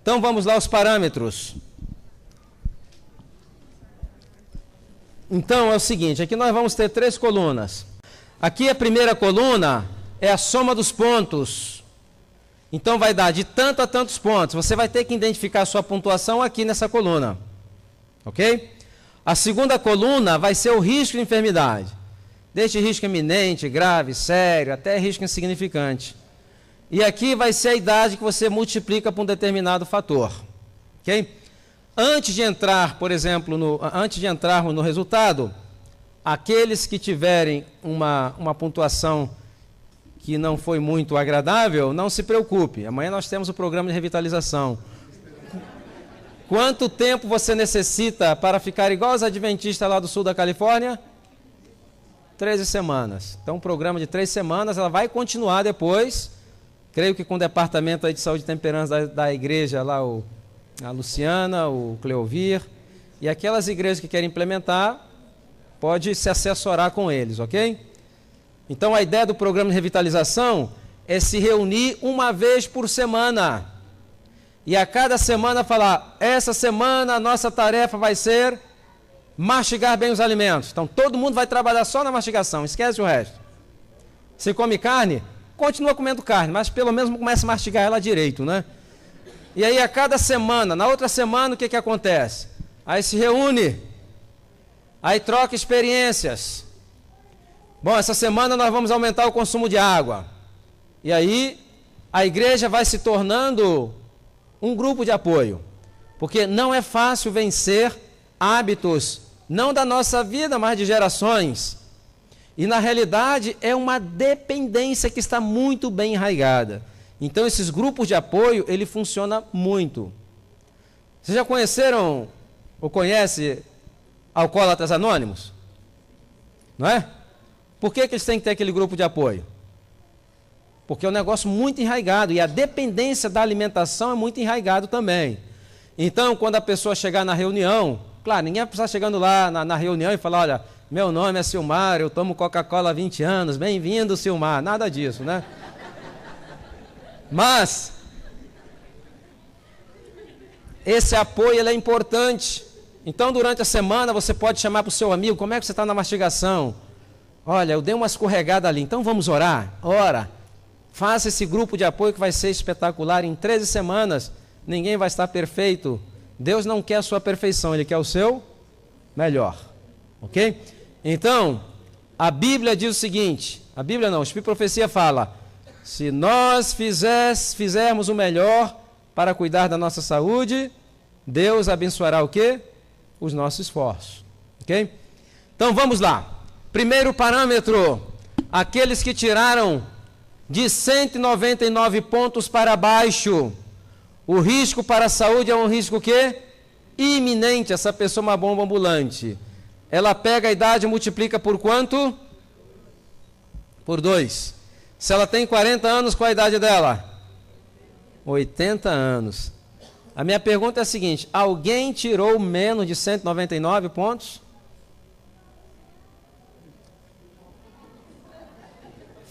Então, vamos lá os parâmetros. Então, é o seguinte, aqui nós vamos ter 3 colunas. Aqui a primeira coluna é a soma dos pontos. Então, vai dar de tanto a tantos pontos. Você vai ter que identificar a sua pontuação aqui nessa coluna. Ok? A segunda coluna vai ser o risco de enfermidade. Desde risco iminente, grave, sério, até risco insignificante. E aqui vai ser a idade que você multiplica por um determinado fator. Ok? Antes de entrar, por exemplo, antes de entrarmos no resultado, aqueles que tiverem uma pontuação que não foi muito agradável, não se preocupe. Amanhã nós temos o programa de revitalização. Quanto tempo você necessita para ficar igual aos adventistas lá do sul da Califórnia? 13 semanas. Então, um programa de 3 semanas, ela vai continuar depois, creio que com o departamento aí de saúde e temperança da igreja, lá a Luciana, o Cleovir, e aquelas igrejas que querem implementar, pode se assessorar com eles, ok? Então, a ideia do programa de revitalização é se reunir uma vez por semana. E a cada semana falar, essa semana a nossa tarefa vai ser mastigar bem os alimentos. Então, todo mundo vai trabalhar só na mastigação, esquece o resto. Se come carne, continua comendo carne, mas pelo menos começa a mastigar ela direito, né? E aí, a cada semana, na outra semana, o que acontece? Aí se reúne, aí troca experiências. Bom, essa semana nós vamos aumentar o consumo de água. E aí, a igreja vai se tornando um grupo de apoio. Porque não é fácil vencer hábitos, não da nossa vida, mas de gerações. E na realidade, é uma dependência que está muito bem enraizada. Então, esses grupos de apoio, ele funciona muito. Vocês já conheceram ou conhecem Alcoólatras Anônimos? Não é? Por que eles têm que ter aquele grupo de apoio? Porque é um negócio muito enraizado e a dependência da alimentação é muito enraizado também. Então, quando a pessoa chegar na reunião, claro, ninguém vai precisar chegando lá na reunião e falar, olha, meu nome é Silmar, eu tomo Coca-Cola há 20 anos, bem-vindo, Silmar. Nada disso, né? Mas, esse apoio ele é importante. Então, durante a semana, você pode chamar para o seu amigo, como é que você está na mastigação? Olha, eu dei uma escorregada ali, então vamos orar? Ora, faça esse grupo de apoio que vai ser espetacular. Em 13 semanas, ninguém vai estar perfeito. Deus não quer a sua perfeição, Ele quer o seu melhor. Ok? Então, a Bíblia diz o seguinte, a Bíblia não, o Espírito de Profecia fala, se nós fizermos o melhor para cuidar da nossa saúde, Deus abençoará o quê? Os nossos esforços. Ok? Então, vamos lá. Primeiro parâmetro, aqueles que tiraram de 199 pontos para baixo, o risco para a saúde é um risco o quê? Iminente. Essa pessoa é uma bomba ambulante. Ela pega a idade e multiplica por quanto? Por 2. Se ela tem 40 anos, qual a idade dela? 80 anos. A minha pergunta é a seguinte, alguém tirou menos de 199 pontos?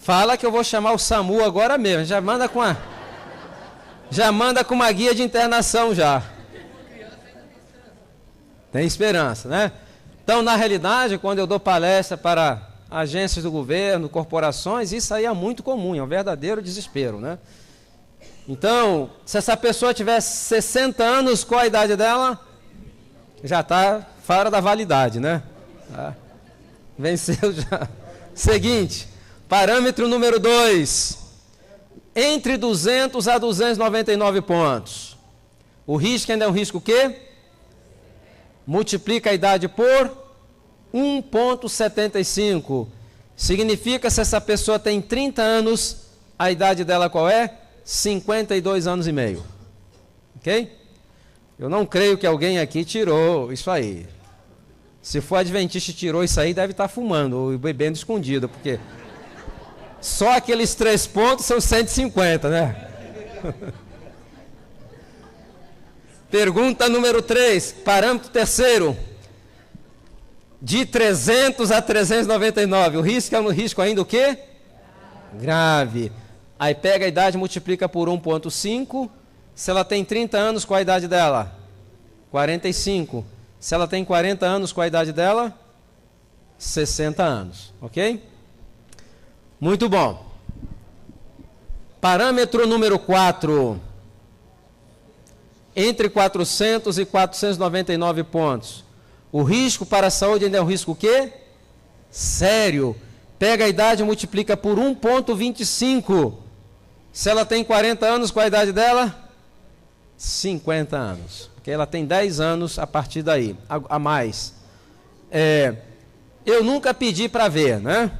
Fala que eu vou chamar o SAMU agora mesmo, já manda com uma guia de internação já. Tem esperança, né? Então, na realidade, quando eu dou palestra para agências do governo, corporações, isso aí é muito comum, é um verdadeiro desespero, né? Então, se essa pessoa tiver 60 anos, qual a idade dela? Já está fora da validade, né? Venceu já. Seguinte, parâmetro número 2. Entre 200 a 299 pontos. O risco ainda é um risco o quê? Multiplica a idade por 1,75. Significa, se essa pessoa tem 30 anos, a idade dela qual é? 52 anos e meio. Ok? Eu não creio que alguém aqui tirou isso aí. Se for adventista e tirou isso aí, deve estar fumando ou bebendo escondido, porque só aqueles 3 pontos são 150, né? Pergunta número 3, parâmetro terceiro. De 300 a 399, o risco é um risco ainda o quê? Grave. Aí pega a idade e multiplica por 1,5. Se ela tem 30 anos, qual a idade dela? 45. Se ela tem 40 anos, qual a idade dela? 60 anos. Ok? Muito bom. Parâmetro número 4. Entre 400 e 499 pontos. O risco para a saúde ainda é um risco o quê? Sério. Pega a idade e multiplica por 1,25. Se ela tem 40 anos, qual a idade dela? 50 anos. Porque ela tem 10 anos a partir daí, a mais. Eu nunca pedi para ver, né?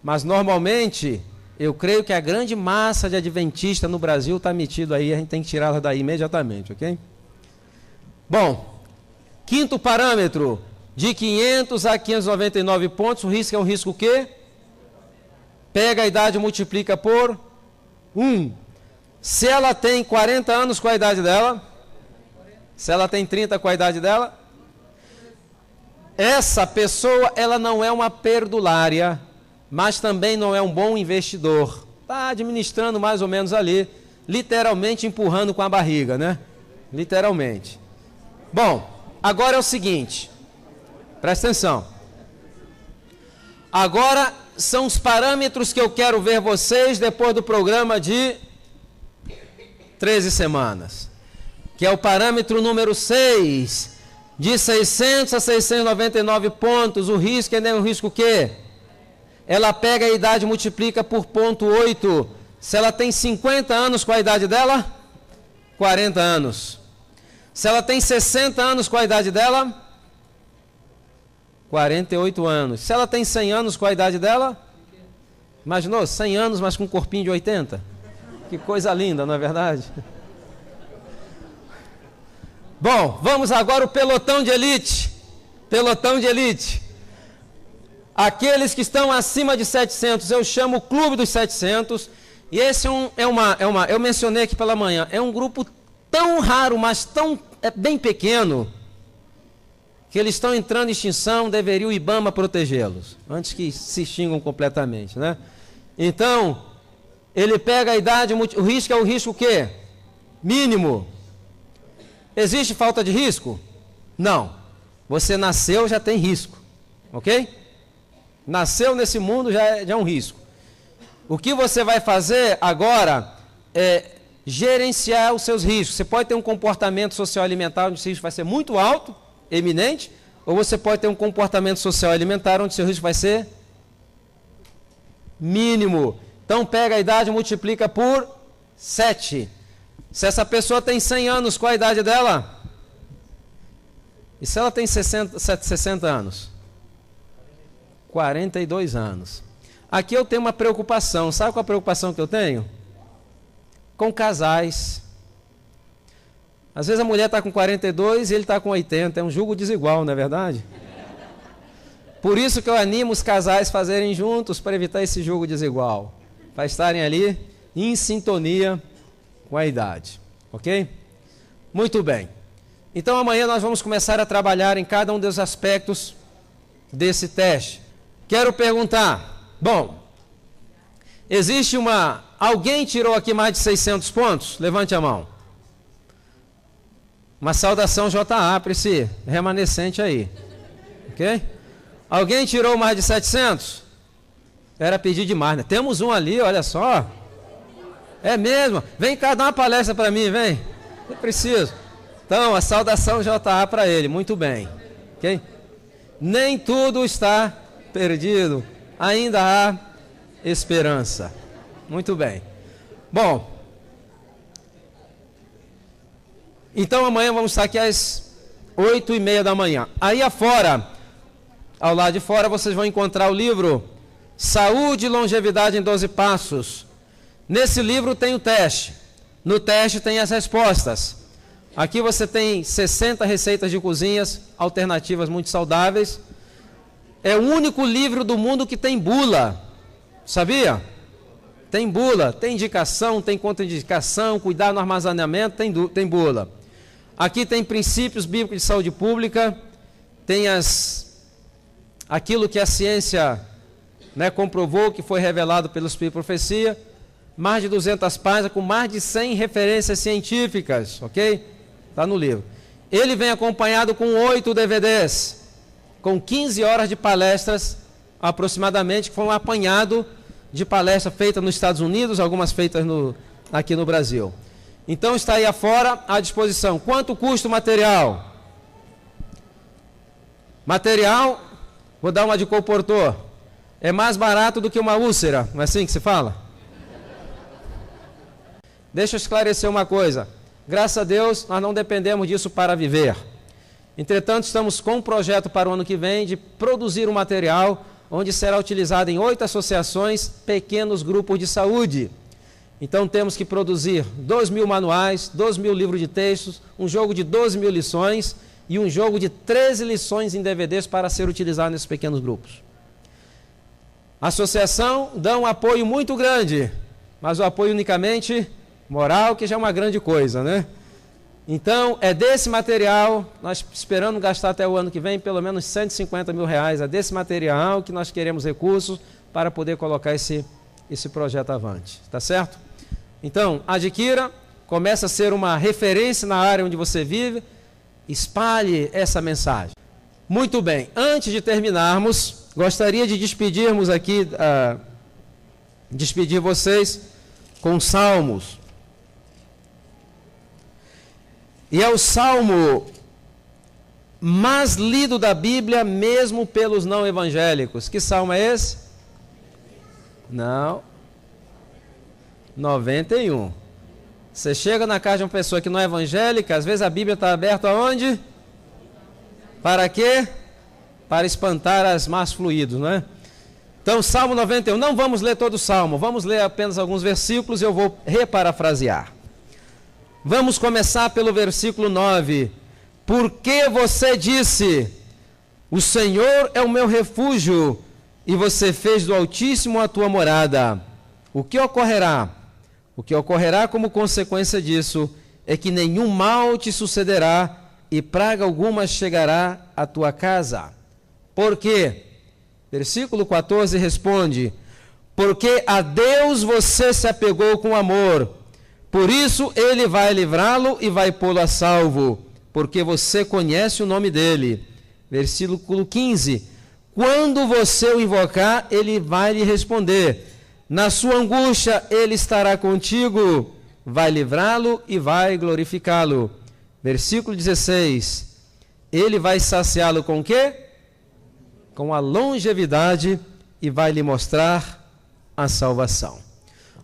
Mas normalmente, eu creio que a grande massa de adventistas no Brasil está metido aí, a gente tem que tirá-la daí imediatamente, ok? Bom, quinto parâmetro, de 500 a 599 pontos, o risco é um risco o quê? Pega a idade e multiplica por 1. Se ela tem 40 anos, qual a idade dela? Se ela tem 30, qual a idade dela? Essa pessoa, ela não é uma perdulária, mas também não é um bom investidor. Está administrando mais ou menos ali, literalmente empurrando com a barriga, né? Literalmente. Bom, agora é o seguinte, presta atenção. Agora são os parâmetros que eu quero ver vocês depois do programa de 13 semanas. Que é o parâmetro número 6, de 600 a 699 pontos, o risco é um risco o quê? Ela pega a idade e multiplica por 0,8. Se ela tem 50 anos, qual a idade dela? 40 anos. Se ela tem 60 anos, qual a idade dela? 48 anos. Se ela tem 100 anos, qual a idade dela? Imaginou? 100 anos, mas com um corpinho de 80? Que coisa linda, não é verdade? Bom, vamos agora ao pelotão de elite. Pelotão de elite. Aqueles que estão acima de 700, eu chamo o Clube dos 700. E esse eu mencionei aqui pela manhã, é um grupo tão raro, mas bem pequeno, que eles estão entrando em extinção, deveria o IBAMA protegê-los, antes que se extingam completamente, né? Então, ele pega a idade, o risco é o risco o quê? Mínimo. Existe falta de risco? Não. Você nasceu, já tem risco, ok? Nasceu nesse mundo, já é um risco. O que você vai fazer agora é gerenciar os seus riscos. Você pode ter um comportamento social alimentar onde o risco vai ser muito alto, eminente, ou você pode ter um comportamento social alimentar onde o seu risco vai ser mínimo. Então pega a idade e multiplica por 7. Se essa pessoa tem 100 anos, qual a idade dela? E se ela tem 60 anos? 42 anos. Aqui eu tenho uma preocupação. Sabe qual a preocupação que eu tenho? Com casais. Às vezes a mulher está com 42 e ele está com 80. É um julgo desigual, não é verdade? Por isso que eu animo os casais a fazerem juntos para evitar esse julgo desigual. Para estarem ali em sintonia com a idade. Ok? Muito bem. Então amanhã nós vamos começar a trabalhar em cada um dos aspectos desse teste. Quero perguntar, bom, existe alguém tirou aqui mais de 600 pontos? Levante a mão. Uma saudação JA para esse remanescente aí. Ok? Alguém tirou mais de 700? Era pedir demais, né? Temos um ali, olha só. É mesmo? Vem cá dar uma palestra para mim, vem. Eu preciso. Então, a saudação JA para ele. Muito bem. Ok? Nem tudo está perdido. Ainda há esperança. Muito bem. Bom. Então, amanhã vamos estar aqui às 8h30 da manhã. Aí afora, ao lado de fora, vocês vão encontrar o livro Saúde e Longevidade em 12 Passos. Nesse livro tem o teste. No teste tem as respostas. Aqui você tem 60 receitas de cozinhas, alternativas muito saudáveis. É o único livro do mundo que tem bula. Sabia? Tem bula, tem indicação, tem contraindicação, cuidar no armazenamento, tem bula. Aqui tem princípios bíblicos de saúde pública, tem aquilo que a ciência comprovou, que foi revelado pelo Espírito de Profecia, mais de 200 páginas, com mais de 100 referências científicas, ok? Está no livro. Ele vem acompanhado com 8 DVDs, com 15 horas de palestras, aproximadamente, que foi um apanhado de palestra feita nos Estados Unidos, algumas feitas aqui no Brasil. Então está aí afora à disposição. Quanto custa o material? Material, vou dar uma de colportor, é mais barato do que uma úlcera, não é assim que se fala? deixa eu esclarecer uma coisa. Graças a Deus, nós não dependemos disso para viver. Entretanto, estamos com um projeto para o ano que vem de produzir um material onde será utilizado em 8 associações, pequenos grupos de saúde. Então, temos que produzir 2.000 manuais, 2.000 livros de textos, um jogo de 12.000 lições e um jogo de 13 lições em DVDs para ser utilizado nesses pequenos grupos. A associação dá um apoio muito grande, mas o apoio unicamente moral, que já é uma grande coisa, né? Então, é desse material, nós esperamos gastar até o ano que vem pelo menos R$150 mil, é desse material que nós queremos recursos para poder colocar esse projeto avante, tá certo? Então, adquira, comece a ser uma referência na área onde você vive, espalhe essa mensagem. Muito bem, antes de terminarmos, gostaria de despedirmos aqui, despedir vocês com salmos. E é o salmo mais lido da Bíblia, mesmo pelos não evangélicos. Que salmo é esse? Não. 91. Você chega na casa de uma pessoa que não é evangélica, às vezes a Bíblia está aberta aonde? Para quê? Para espantar as más fluídos, não é? Então, Salmo 91. Não vamos ler todo o salmo, vamos ler apenas alguns versículos e eu vou reparafrasear. Vamos começar pelo versículo 9. Porque você disse, o Senhor é o meu refúgio, e você fez do Altíssimo a tua morada. O que ocorrerá? O que ocorrerá como consequência disso é que nenhum mal te sucederá e praga alguma chegará à tua casa. Por quê? Versículo 14 responde, porque a Deus você se apegou com amor, por isso ele vai livrá-lo e vai pô-lo a salvo, porque você conhece o nome dele. Versículo 15, quando você o invocar, ele vai lhe responder. Na sua angústia ele estará contigo, vai livrá-lo e vai glorificá-lo. Versículo 16, ele vai saciá-lo com o quê? Com a longevidade e vai lhe mostrar a salvação.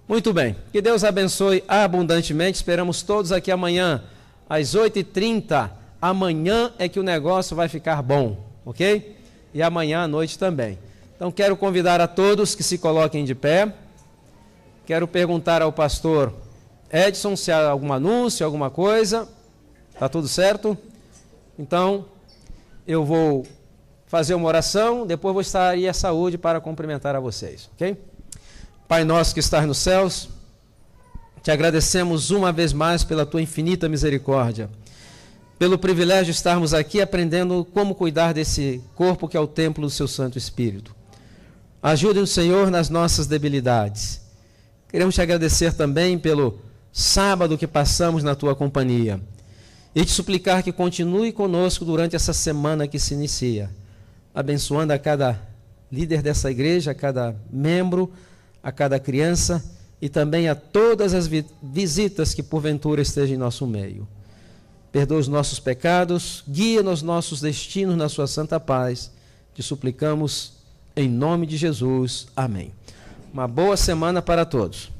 Muito bem, que Deus abençoe abundantemente, esperamos todos aqui amanhã, às 8h30, amanhã é que o negócio vai ficar bom, ok? E amanhã à noite também. Então quero convidar a todos que se coloquem de pé, quero perguntar ao pastor Edson se há algum anúncio, alguma coisa, está tudo certo? Então eu vou fazer uma oração, depois vou estar aí a saúde para cumprimentar a vocês, ok? Pai nosso que estás nos céus, te agradecemos uma vez mais pela tua infinita misericórdia, pelo privilégio de estarmos aqui aprendendo como cuidar desse corpo que é o templo do seu Santo Espírito. Ajude-nos, Senhor, nas nossas debilidades. Queremos te agradecer também pelo sábado que passamos na tua companhia e te suplicar que continue conosco durante essa semana que se inicia, abençoando a cada líder dessa igreja, a cada membro, a cada criança e também a todas as visitas que porventura estejam em nosso meio. Perdoa os nossos pecados, guia nos nossos destinos na sua santa paz. Te suplicamos em nome de Jesus. Amém. Uma boa semana para todos.